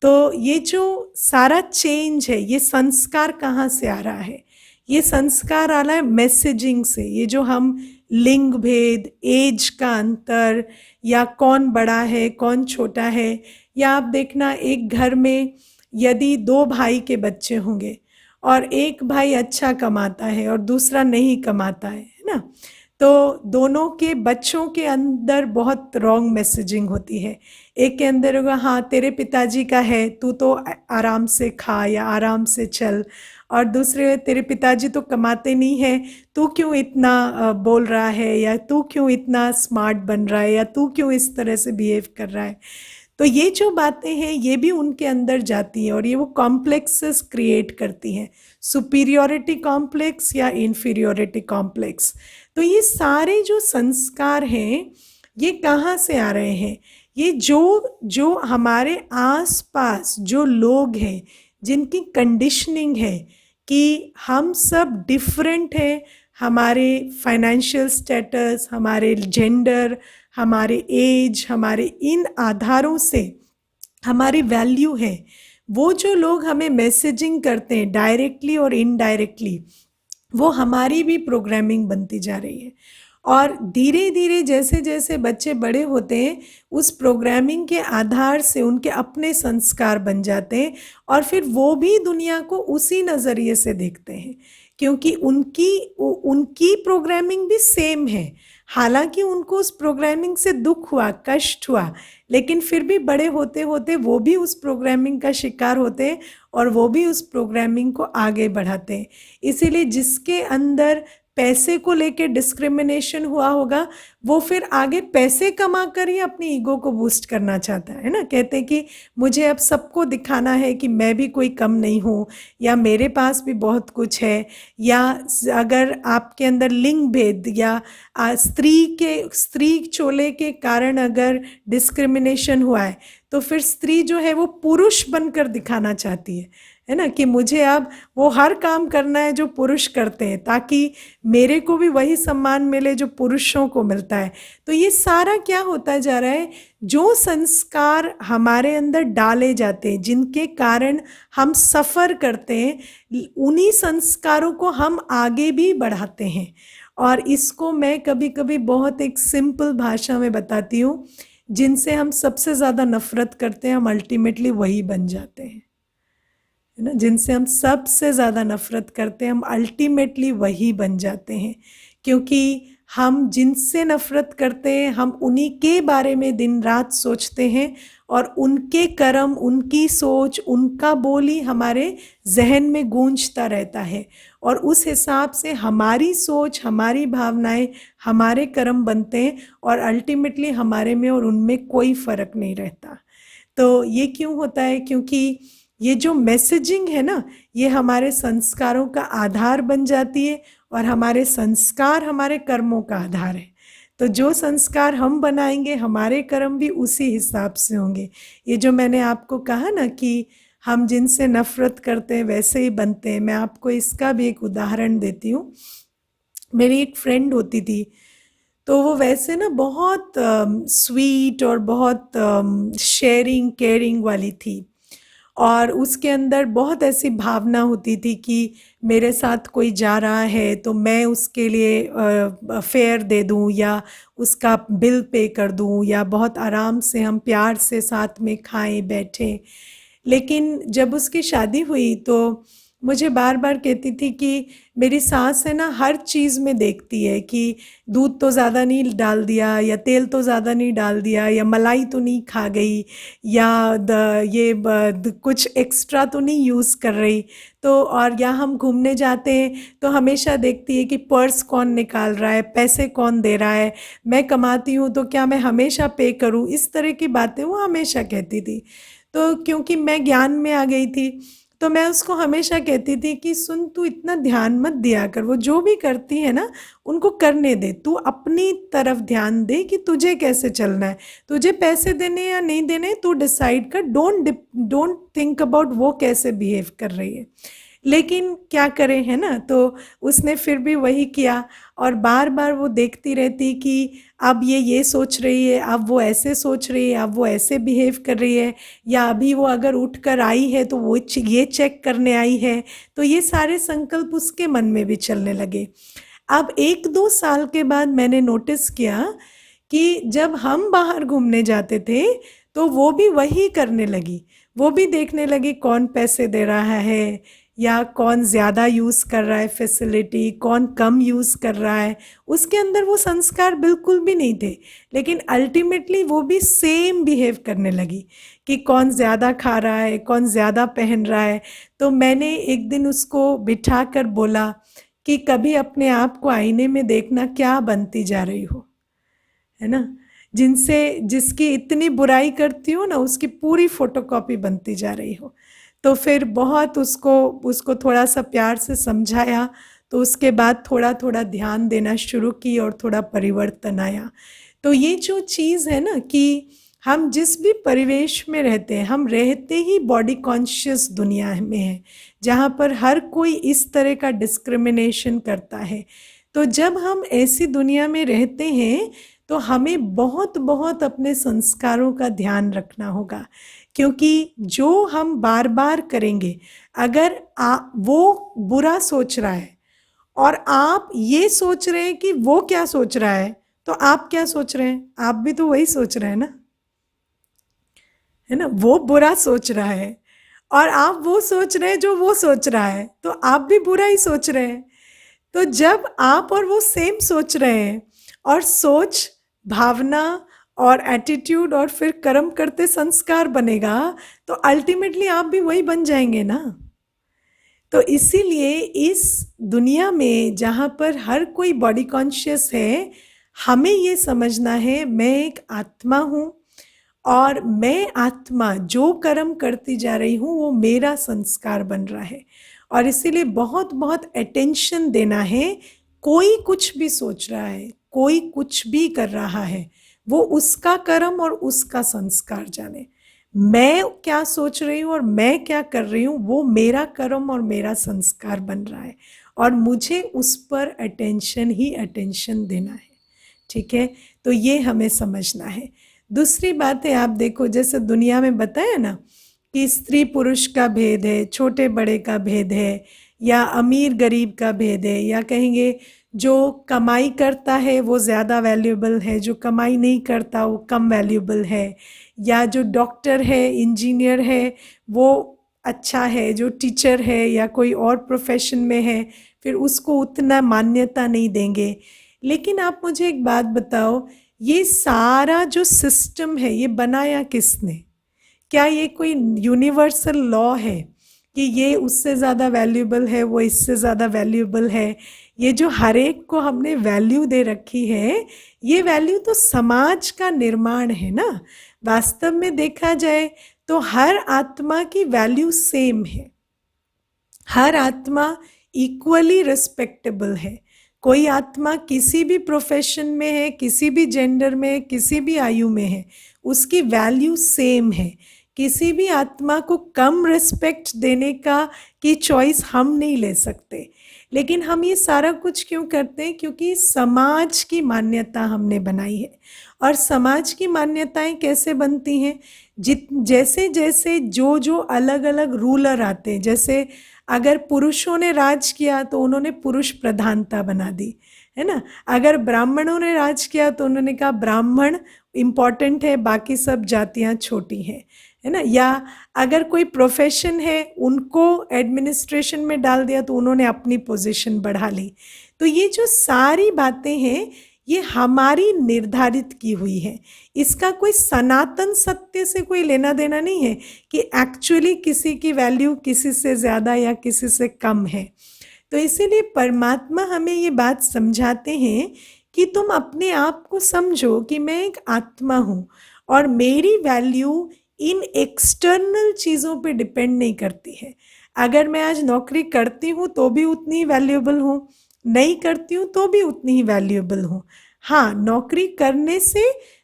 तो ये जो सारा चेंज है, ये संस्कार कहाँ से आ रहा है? ये संस्कार आ रहा है मैसेजिंग से। ये जो हम लिंग भेद, एज का अंतर, या कौन बड़ा है कौन छोटा है, या आप देखना एक घर में यदि 2 भाई के बच्चे होंगे और एक भाई अच्छा कमाता है और दूसरा नहीं कमाता है ना, तो दोनों के बच्चों के अंदर बहुत रॉन्ग मैसेजिंग होती है। एक के अंदर होगा हाँ तेरे पिताजी का है, तू तो आराम से खा या आराम से चल, और दूसरे तेरे पिताजी तो कमाते नहीं है, तू क्यों इतना बोल रहा है, या तू क्यों इतना स्मार्ट बन रहा है, या तू क्यों इस तरह से बिहेव कर रहा है। तो ये जो बातें हैं ये भी उनके अंदर जाती हैं और ये वो कॉम्प्लेक्सेस क्रिएट करती हैं, सुपीरियोरिटी कॉम्प्लेक्स या इन्फीरियोरिटी कॉम्प्लेक्स। तो ये सारे जो संस्कार हैं ये कहाँ से आ रहे हैं? ये जो हमारे आसपास जो लोग हैं जिनकी कंडीशनिंग है कि हम सब डिफरेंट हैं, हमारे फाइनेंशियल स्टेटस, हमारे जेंडर, हमारे एज, हमारे इन आधारों से हमारी वैल्यू है। वो जो लोग हमें मैसेजिंग करते हैं डायरेक्टली और इनडायरेक्टली, वो हमारी भी प्रोग्रामिंग बनती जा रही है। और धीरे धीरे जैसे जैसे बच्चे बड़े होते हैं उस प्रोग्रामिंग के आधार से उनके अपने संस्कार बन जाते हैं, और फिर वो भी दुनिया को उसी नज़रिए से देखते हैं, क्योंकि उनकी प्रोग्रामिंग भी सेम है। हालांकि उनको उस प्रोग्रामिंग से दुख हुआ, कष्ट हुआ, लेकिन फिर भी बड़े होते होते वो भी उस प्रोग्रामिंग का शिकार होते हैं और वो भी उस प्रोग्रामिंग को आगे बढ़ाते हैं। इसीलिए जिसके अंदर पैसे को लेके डिस्क्रिमिनेशन हुआ होगा वो फिर आगे पैसे कमा कर ही अपनी ईगो को बूस्ट करना चाहता है ना। कहते हैं कि मुझे अब सबको दिखाना है कि मैं भी कोई कम नहीं हूँ, या मेरे पास भी बहुत कुछ है। या अगर आपके अंदर लिंग भेद या स्त्री चोले के कारण अगर डिस्क्रिमिनेशन हुआ है तो फिर स्त्री जो है वो पुरुष बनकर दिखाना चाहती है ना, कि मुझे अब वो हर काम करना है जो पुरुष करते हैं ताकि मेरे को भी वही सम्मान मिले जो पुरुषों को मिलता है। तो ये सारा क्या होता जा रहा है, जो संस्कार हमारे अंदर डाले जाते हैं जिनके कारण हम सफ़र करते हैं, उन्हीं संस्कारों को हम आगे भी बढ़ाते हैं। और इसको मैं कभी कभी बहुत एक सिंपल भाषा में बताती हूँ, जिनसे हम सबसे ज़्यादा नफ़रत करते हैं हम अल्टीमेटली वही बन जाते हैं, है ना। जिनसे हम सबसे ज़्यादा नफ़रत करते हैं हम अल्टीमेटली वही बन जाते हैं, क्योंकि हम जिनसे नफ़रत करते हैं हम उन्हीं के बारे में दिन रात सोचते हैं, और उनके कर्म, उनकी सोच, उनका बोली हमारे जहन में गूंजता रहता है, और उस हिसाब से हमारी सोच, हमारी भावनाएं, हमारे कर्म बनते हैं, और अल्टीमेटली हमारे में और उनमें कोई फ़र्क नहीं रहता। तो ये क्यों होता है? क्योंकि ये जो मैसेजिंग है ना, ये हमारे संस्कारों का आधार बन जाती है, और हमारे संस्कार हमारे कर्मों का आधार है। तो जो संस्कार हम बनाएंगे, हमारे कर्म भी उसी हिसाब से होंगे। ये जो मैंने आपको कहा ना कि हम जिनसे नफरत करते हैं वैसे ही बनते हैं, मैं आपको इसका भी एक उदाहरण देती हूँ। मेरी एक फ्रेंड होती थी, तो वो वैसे ना बहुत स्वीट और बहुत शेयरिंग केयरिंग वाली थी, और उसके अंदर बहुत ऐसी भावना होती थी कि मेरे साथ कोई जा रहा है तो मैं उसके लिए फेयर दे दूं, या उसका बिल पे कर दूं, या बहुत आराम से हम प्यार से साथ में खाएं बैठें। लेकिन जब उसकी शादी हुई तो मुझे बार बार कहती थी कि मेरी सास है ना, हर चीज़ में देखती है कि दूध तो ज़्यादा नहीं डाल दिया, या तेल तो ज़्यादा नहीं डाल दिया, या मलाई तो नहीं खा गई, या कुछ एक्स्ट्रा तो नहीं यूज़ कर रही। तो और या हम घूमने जाते हैं तो हमेशा देखती है कि पर्स कौन निकाल रहा है, पैसे कौन दे रहा है, मैं कमाती हूँ तो क्या मैं हमेशा पे करूँ, इस तरह की बातें वो हमेशा कहती थी। तो क्योंकि मैं ज्ञान में आ गई थी, तो मैं उसको हमेशा कहती थी कि सुन, तू इतना ध्यान मत दिया कर, वो जो भी करती है ना उनको करने दे, तू अपनी तरफ ध्यान दे कि तुझे कैसे चलना है, तुझे पैसे देने या नहीं देने तू डिसाइड कर, डोंट थिंक अबाउट वो कैसे बिहेव कर रही है। लेकिन क्या करें, है ना, तो उसने फिर भी वही किया, और बार बार वो देखती रहती कि अब ये सोच रही है, अब वो ऐसे सोच रही है, अब वो ऐसे बिहेव कर रही है, या अभी वो अगर उठ कर आई है तो वो ये चेक करने आई है। तो ये सारे संकल्प उसके मन में भी चलने लगे। अब 1-2 साल के बाद मैंने नोटिस किया कि जब हम बाहर घूमने जाते थे तो वो भी वही करने लगी, वो भी देखने लगी कौन पैसे दे रहा है, या कौन ज़्यादा यूज़ कर रहा है फैसिलिटी, कौन कम यूज़ कर रहा है। उसके अंदर वो संस्कार बिल्कुल भी नहीं थे, लेकिन अल्टीमेटली वो भी सेम बिहेव करने लगी कि कौन ज़्यादा खा रहा है, कौन ज़्यादा पहन रहा है। तो मैंने एक दिन उसको बिठा कर बोला कि कभी अपने आप को आईने में देखना, क्या बनती जा रही हो, है ना, जिनसे जिसकी इतनी बुराई करती हो ना उसकी पूरी फोटोकॉपी बनती जा रही हो। तो फिर बहुत उसको उसको थोड़ा सा प्यार से समझाया, तो उसके बाद थोड़ा थोड़ा ध्यान देना शुरू की और थोड़ा परिवर्तन आया। तो ये जो चीज़ है ना कि हम जिस भी परिवेश में रहते हैं, हम रहते ही बॉडी कॉन्शियस दुनिया में हैं, जहाँ पर हर कोई इस तरह का डिस्क्रिमिनेशन करता है। तो जब हम ऐसी दुनिया में रहते हैं तो हमें बहुत बहुत अपने संस्कारों का ध्यान रखना होगा, क्योंकि जो हम बार बार करेंगे, अगर वो बुरा सोच रहा है और आप ये सोच रहे हैं कि वो क्या सोच रहा है, तो आप क्या सोच रहे हैं, आप भी तो वही सोच रहे हैं ना, है ना। वो बुरा सोच रहा है और आप वो सोच रहे हैं जो वो सोच रहा है, तो आप भी बुरा ही सोच रहे हैं। तो जब आप और वो सेम सोच रहे हैं, और सोच, भावना और एटीट्यूड और फिर कर्म करते संस्कार बनेगा, तो अल्टीमेटली आप भी वही बन जाएंगे ना। तो इसीलिए इस दुनिया में जहाँ पर हर कोई बॉडी कॉन्शियस है, हमें ये समझना है मैं एक आत्मा हूँ, और मैं आत्मा जो कर्म करती जा रही हूँ वो मेरा संस्कार बन रहा है। और इसीलिए बहुत बहुत अटेंशन देना है। कोई कुछ भी सोच रहा है, कोई कुछ भी कर रहा है, वो उसका कर्म और उसका संस्कार जाने। मैं क्या सोच रही हूँ और मैं क्या कर रही हूँ, वो मेरा कर्म और मेरा संस्कार बन रहा है, और मुझे उस पर अटेंशन ही अटेंशन देना है। ठीक है, तो ये हमें समझना है। दूसरी बात है, आप देखो जैसे दुनिया में बताया ना कि स्त्री पुरुष का भेद है, छोटे बड़े का भेद है, या अमीर गरीब का भेद है, या कहेंगे जो कमाई करता है वो ज़्यादा वैल्यूएबल है, जो कमाई नहीं करता वो कम वैल्यूएबल है, या जो डॉक्टर है, इंजीनियर है, वो अच्छा है, जो टीचर है या कोई और प्रोफेशन में है फिर उसको उतना मान्यता नहीं देंगे। लेकिन आप मुझे एक बात बताओ, ये सारा जो सिस्टम है ये बनाया किसने? क्या ये कोई यूनिवर्सल लॉ है कि ये उससे ज़्यादा वैल्यूएबल है, वो इससे ज़्यादा वैल्यूएबल है? ये जो हर एक को हमने वैल्यू दे रखी है, ये वैल्यू तो समाज का निर्माण है ना। वास्तव में देखा जाए तो हर आत्मा की वैल्यू सेम है, हर आत्मा इक्वली रिस्पेक्टेबल है। कोई आत्मा किसी भी प्रोफेशन में है, किसी भी जेंडर में है, किसी भी आयु में है, उसकी वैल्यू सेम है। किसी भी आत्मा को कम रिस्पेक्ट देने की चॉइस हम नहीं ले सकते। लेकिन हम ये सारा कुछ क्यों करते हैं? क्योंकि समाज की मान्यता हमने बनाई है। और समाज की मान्यताएं कैसे बनती हैं? जैसे जैसे जो अलग अलग रूलर आते हैं, जैसे अगर पुरुषों ने राज किया तो उन्होंने पुरुष प्रधानता बना दी, है ना। अगर ब्राह्मणों ने राज किया तो उन्होंने कहा ब्राह्मण इम्पॉर्टेंट है, बाकी सब जातियां छोटी हैं, है ना। या अगर कोई प्रोफेशन है उनको एडमिनिस्ट्रेशन में डाल दिया तो उन्होंने अपनी पोजीशन बढ़ा ली। तो ये जो सारी बातें हैं ये हमारी निर्धारित की हुई है। इसका कोई सनातन सत्य से कोई लेना देना नहीं है कि एक्चुअली किसी की वैल्यू किसी से ज़्यादा या किसी से कम है। तो इसीलिए परमात्मा हमें ये बात समझाते हैं कि तुम अपने आप को समझो कि मैं एक आत्मा हूँ और मेरी वैल्यू इन एक्सटर्नल चीज़ों पे डिपेंड नहीं करती है। अगर मैं आज नौकरी करती हूँ तो भी उतनी ही वैल्यूएबल हूँ, नहीं करती हूँ तो भी उतनी ही वैल्यूएबल हूँ। हाँ, नौकरी करने से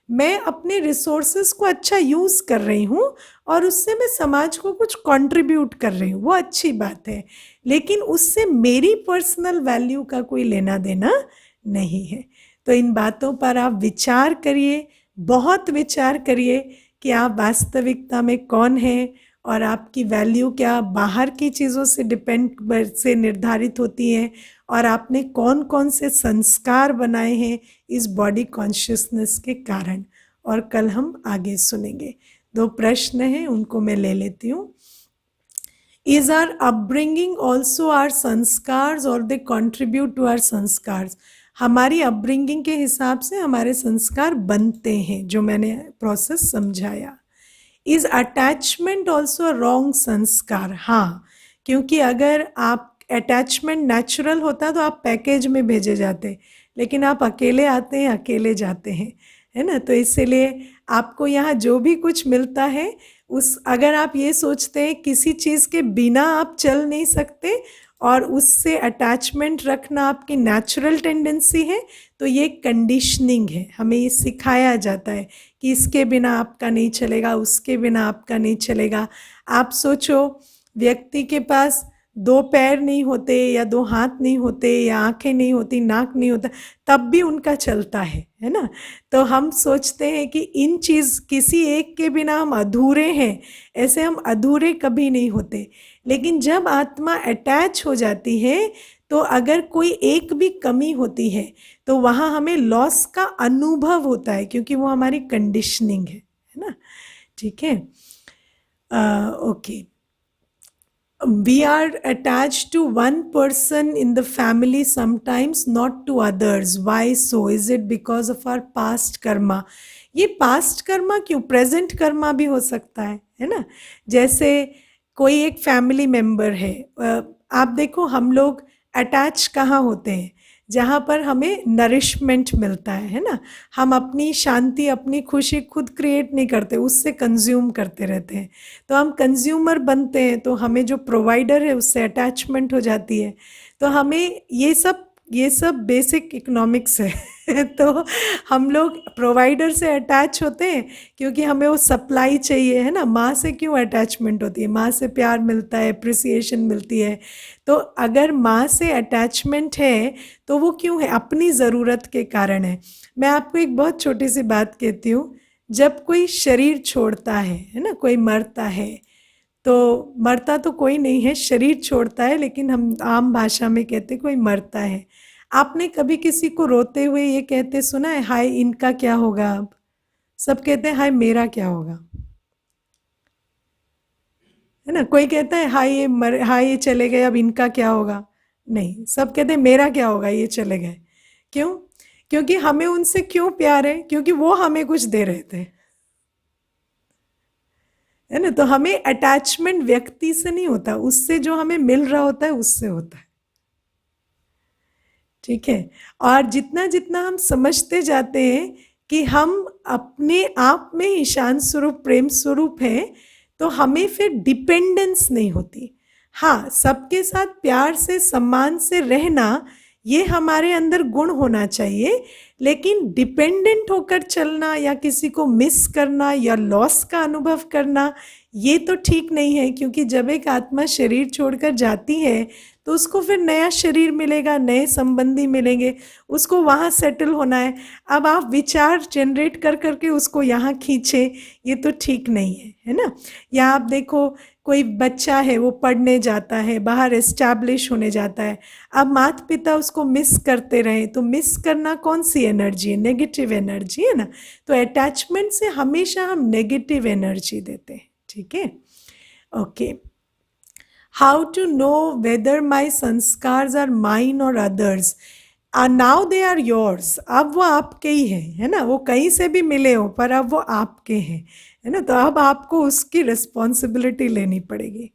मैं अपने रिसोर्सेज को अच्छा यूज़ कर रही हूँ और उससे मैं समाज को कुछ कंट्रीब्यूट कर रही हूँ, वो अच्छी बात है। लेकिन उससे मेरी पर्सनल वैल्यू का कोई लेना देना नहीं है। तो इन बातों पर आप विचार करिए, बहुत विचार करिए कि आप वास्तविकता में कौन हैं और आपकी वैल्यू क्या बाहर की चीज़ों से निर्धारित होती है और आपने कौन कौन से संस्कार बनाए हैं इस बॉडी कॉन्शियसनेस के कारण। और कल हम आगे सुनेंगे। 2 प्रश्न हैं, उनको मैं ले लेती हूँ। Is our upbringing also our संस्कार्स और they contribute to our संस्कार्स? हमारी अपब्रिंगिंग के हिसाब से हमारे संस्कार बनते हैं, जो मैंने प्रोसेस समझाया। इज अटैचमेंट ऑल्सो रॉन्ग संस्कार? हाँ, क्योंकि अगर आप अटैचमेंट नेचुरल होता तो आप पैकेज में भेजे जाते, लेकिन आप अकेले आते हैं, अकेले जाते हैं, है ना। तो इसीलिए आपको यहाँ जो भी कुछ मिलता है अगर आप ये सोचते हैं किसी चीज़ के बिना आप चल नहीं सकते और उससे अटैचमेंट रखना आपकी नेचुरल टेंडेंसी है, तो ये कंडीशनिंग है। हमें ये सिखाया जाता है कि इसके बिना आपका नहीं चलेगा, उसके बिना आपका नहीं चलेगा। आप सोचो, व्यक्ति के पास 2 पैर नहीं होते या 2 हाथ नहीं होते या आंखें नहीं होती, नाक नहीं होता, तब भी उनका चलता है ना। तो हम सोचते हैं कि किसी एक के बिना हम अधूरे हैं, ऐसे हम अधूरे कभी नहीं होते। लेकिन जब आत्मा अटैच हो जाती है तो अगर कोई एक भी कमी होती है तो वहाँ हमें लॉस का अनुभव होता है, क्योंकि वो हमारी कंडीशनिंग है ना। ठीक है, okay. We are attached to one person in the family sometimes, not to others. Why so? Is it because of our past karma? ये past कर्मा क्यों, प्रेजेंट कर्मा भी हो सकता है ना। जैसे कोई एक फैमिली मेंबर है, आप देखो हम लोग अटैच कहाँ होते हैं? जहाँ पर हमें नरिशमेंट मिलता है ना। हम अपनी शांति, अपनी खुशी खुद क्रिएट नहीं करते, उससे कंज्यूम करते रहते हैं। तो हम कंज्यूमर बनते हैं, तो हमें जो प्रोवाइडर है उससे अटैचमेंट हो जाती है। तो हमें ये सब बेसिक इकोनॉमिक्स है तो हम लोग प्रोवाइडर से अटैच होते हैं क्योंकि हमें वो सप्लाई चाहिए, है ना। माँ से क्यों अटैचमेंट होती है? माँ से प्यार मिलता है, अप्रिसिएशन मिलती है। तो अगर माँ से अटैचमेंट है तो वो क्यों है? अपनी ज़रूरत के कारण है। मैं आपको एक बहुत छोटी सी बात कहती हूँ। जब कोई शरीर छोड़ता है ना, कोई मरता है, तो मरता तो कोई नहीं है, शरीर छोड़ता है, लेकिन हम आम भाषा में कहते कोई मरता है। आपने कभी किसी को रोते हुए ये कहते सुना है, हाय इनका क्या होगा अब? सब कहते हैं हाय मेरा क्या होगा, है ना। कोई कहता है हाय ये चले गए, अब इनका क्या होगा? नहीं, सब कहते हैं मेरा क्या होगा, ये चले गए। क्यों? क्योंकि हमें उनसे क्यों प्यार है? क्योंकि वो हमें कुछ दे रहे थे, है ना। तो हमें अटैचमेंट व्यक्ति से नहीं होता, उससे जो हमें मिल रहा होता है उससे होता है। ठीक है। और जितना जितना हम समझते जाते हैं कि हम अपने आप में ईशान स्वरूप, प्रेम स्वरूप हैं, तो हमें फिर डिपेंडेंस नहीं होती। हाँ, सबके साथ प्यार से सम्मान से रहना ये हमारे अंदर गुण होना चाहिए, लेकिन डिपेंडेंट होकर चलना या किसी को मिस करना या लॉस का अनुभव करना ये तो ठीक नहीं है, क्योंकि जब एक आत्मा शरीर छोड़कर जाती है तो उसको फिर नया शरीर मिलेगा, नए संबंधी मिलेंगे, उसको वहाँ सेटल होना है। अब आप विचार जनरेट कर करके उसको यहाँ खींचे, ये तो ठीक नहीं है ना। या आप देखो कोई बच्चा है वो पढ़ने जाता है, बाहर एस्टैब्लिश होने जाता है, अब माता पिता उसको मिस करते रहे तो मिस करना कौन सी एनर्जी है? नेगेटिव एनर्जी है ना। तो अटैचमेंट से हमेशा हम नेगेटिव एनर्जी देते हैं, ठीक है। Okay, how to know whether my sanskars are mine or others? Now they are yours, अब वो आपके ही हैं, है ना। वो कहीं से भी मिले हो पर अब वो आपके हैं, है ना। तो अब आपको उसकी रिस्पॉन्सिबिलिटी लेनी पड़ेगी।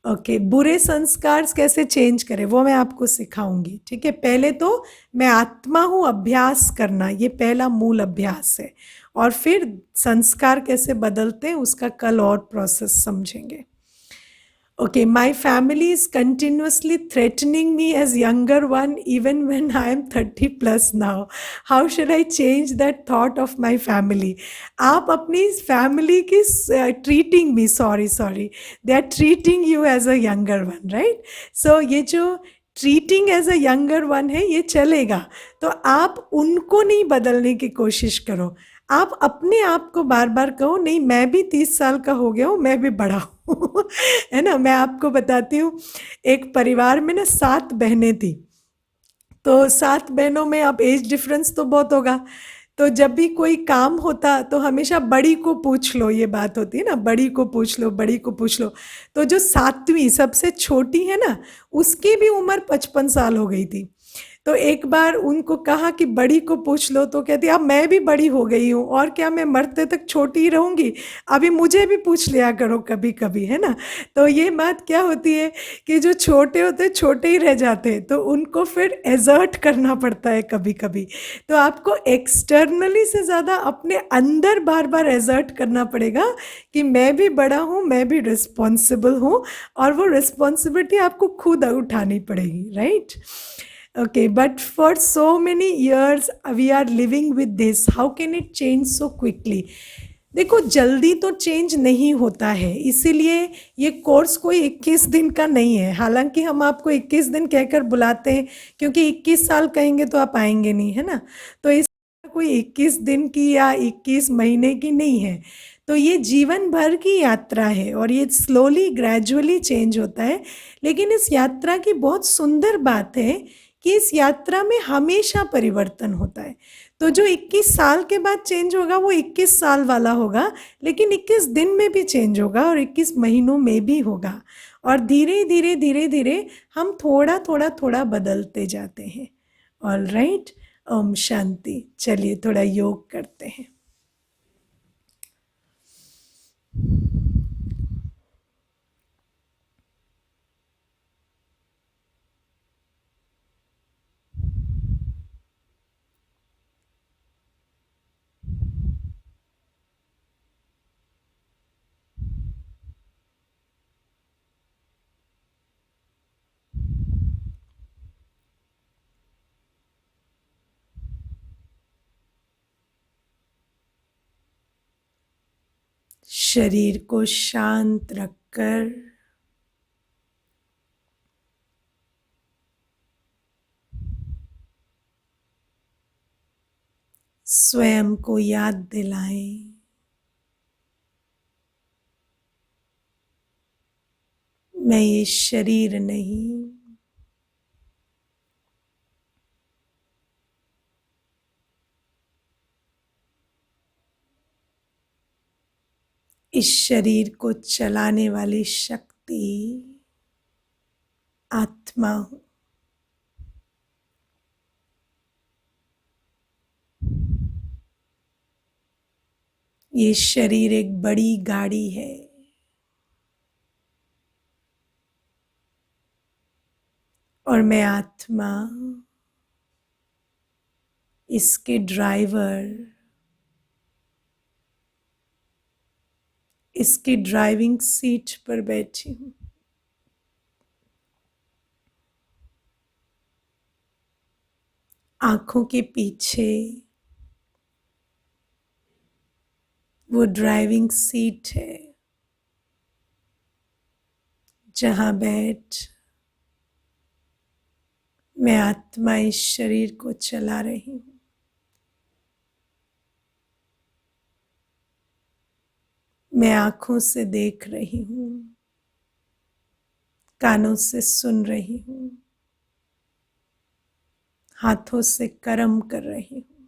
ओके, बुरे संस्कार कैसे चेंज करें वो मैं आपको सिखाऊंगी, ठीक है। पहले तो मैं आत्मा हूँ, अभ्यास करना ये पहला मूल अभ्यास है, और फिर संस्कार कैसे बदलते हैं उसका कल और प्रोसेस समझेंगे। Okay, my family is continuously threatening me as younger one even when I am 30 plus now. How should I change that thought of my family? आप अपनी family की treating me, sorry, they are treating you as a younger one, right? So ये जो treating as a younger one है ये चलेगा, तो आप उनको नहीं बदलने की कोशिश करो। आप अपने आप को बार बार कहो, नहीं मैं भी 30 साल का हो गया हूँ, मैं भी बड़ा हूँ है ना। मैं आपको बताती हूँ, एक परिवार में ना 7 बहनें थी, तो 7 बहनों में अब एज डिफरेंस तो बहुत होगा, तो जब भी कोई काम होता तो हमेशा बड़ी को पूछ लो, ये बात होती है ना, बड़ी को पूछ लो, बड़ी को पूछ लो। तो जो 7वीं सबसे छोटी है ना, उसकी भी उम्र 55 साल हो गई थी। तो एक बार उनको कहा कि बड़ी को पूछ लो, तो कहती अब मैं भी बड़ी हो गई हूँ और क्या मैं मरते तक छोटी ही रहूँगी, अभी मुझे भी पूछ लिया करो कभी कभी, है ना। तो ये बात क्या होती है कि जो छोटे होते छोटे ही रह जाते हैं, तो उनको फिर एजर्ट करना पड़ता है कभी कभी। तो आपको एक्सटर्नली से ज़्यादा अपने अंदर बार बार एजर्ट करना पड़ेगा कि मैं भी बड़ा हूँ, मैं भी रिस्पॉन्सिबल हूँ, और वो रिस्पॉन्सिबिलिटी आपको खुद उठानी पड़ेगी, right. Okay, but for so many years we are living with this. How can it change so quickly? देखो जल्दी तो चेंज नहीं होता है, इसीलिए ये कोर्स कोई 21 दिन का नहीं है। हालांकि हम आपको 21 दिन कहकर बुलाते हैं, क्योंकि 21 साल कहेंगे तो आप आएंगे नहीं, है ना। तो इस कोई 21 दिन की या 21 महीने की नहीं है, तो ये जीवन भर की यात्रा है, और ये स्लोली ग्रेजुअली चेंज होता है। लेकिन इस यात्रा की बहुत सुंदर बात है कि इस यात्रा में हमेशा परिवर्तन होता है। तो जो 21 साल के बाद चेंज होगा वो 21 साल वाला होगा, लेकिन 21 दिन में भी चेंज होगा और 21 महीनों में भी होगा, और धीरे धीरे धीरे धीरे हम थोड़ा थोड़ा थोड़ा बदलते जाते हैं। All right, Om Shanti. चलिए थोड़ा योग करते हैं। शरीर को शांत रखकर स्वयं को याद दिलाएं, मैं ये शरीर नहीं, इस शरीर को चलाने वाली शक्ति आत्मा हूं। ये शरीर एक बड़ी गाड़ी है, और मैं आत्मा इसके ड्राइवर, इसकी ड्राइविंग सीट पर बैठी हूँ। आंखों के पीछे वो ड्राइविंग सीट है जहां बैठ मैं आत्मा इस शरीर को चला रही हूँ। मैं आंखों से देख रही हूँ, कानों से सुन रही हूँ, हाथों से कर्म कर रही हूँ,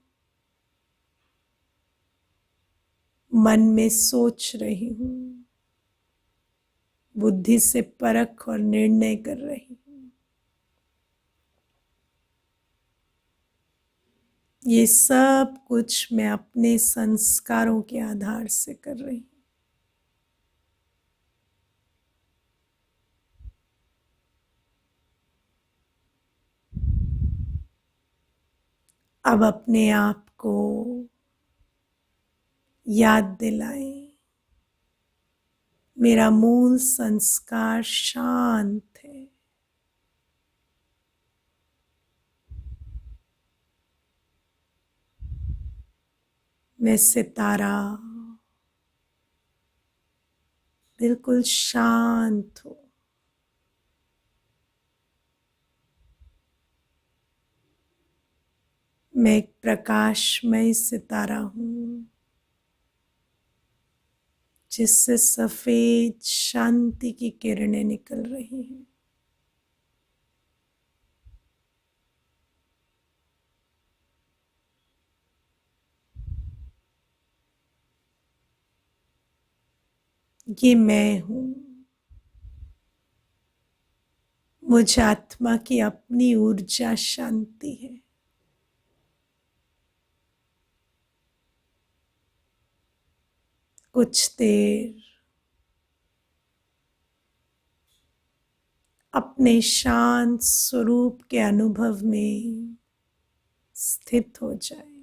मन में सोच रही हूँ, बुद्धि से परख और निर्णय कर रही हूँ। ये सब कुछ मैं अपने संस्कारों के आधार से कर रही हूँ। अब अपने आप को याद दिलाएं, मेरा मूल संस्कार शांत है। मैं सितारा बिल्कुल शांत हूँ। मैं एक प्रकाशमय सितारा हूँ जिससे सफेद शांति की किरणें निकल रही हैं। ये मैं हूँ। मुझ आत्मा की अपनी ऊर्जा शांति है। कुछ देर अपने शांत स्वरूप के अनुभव में स्थित हो जाए।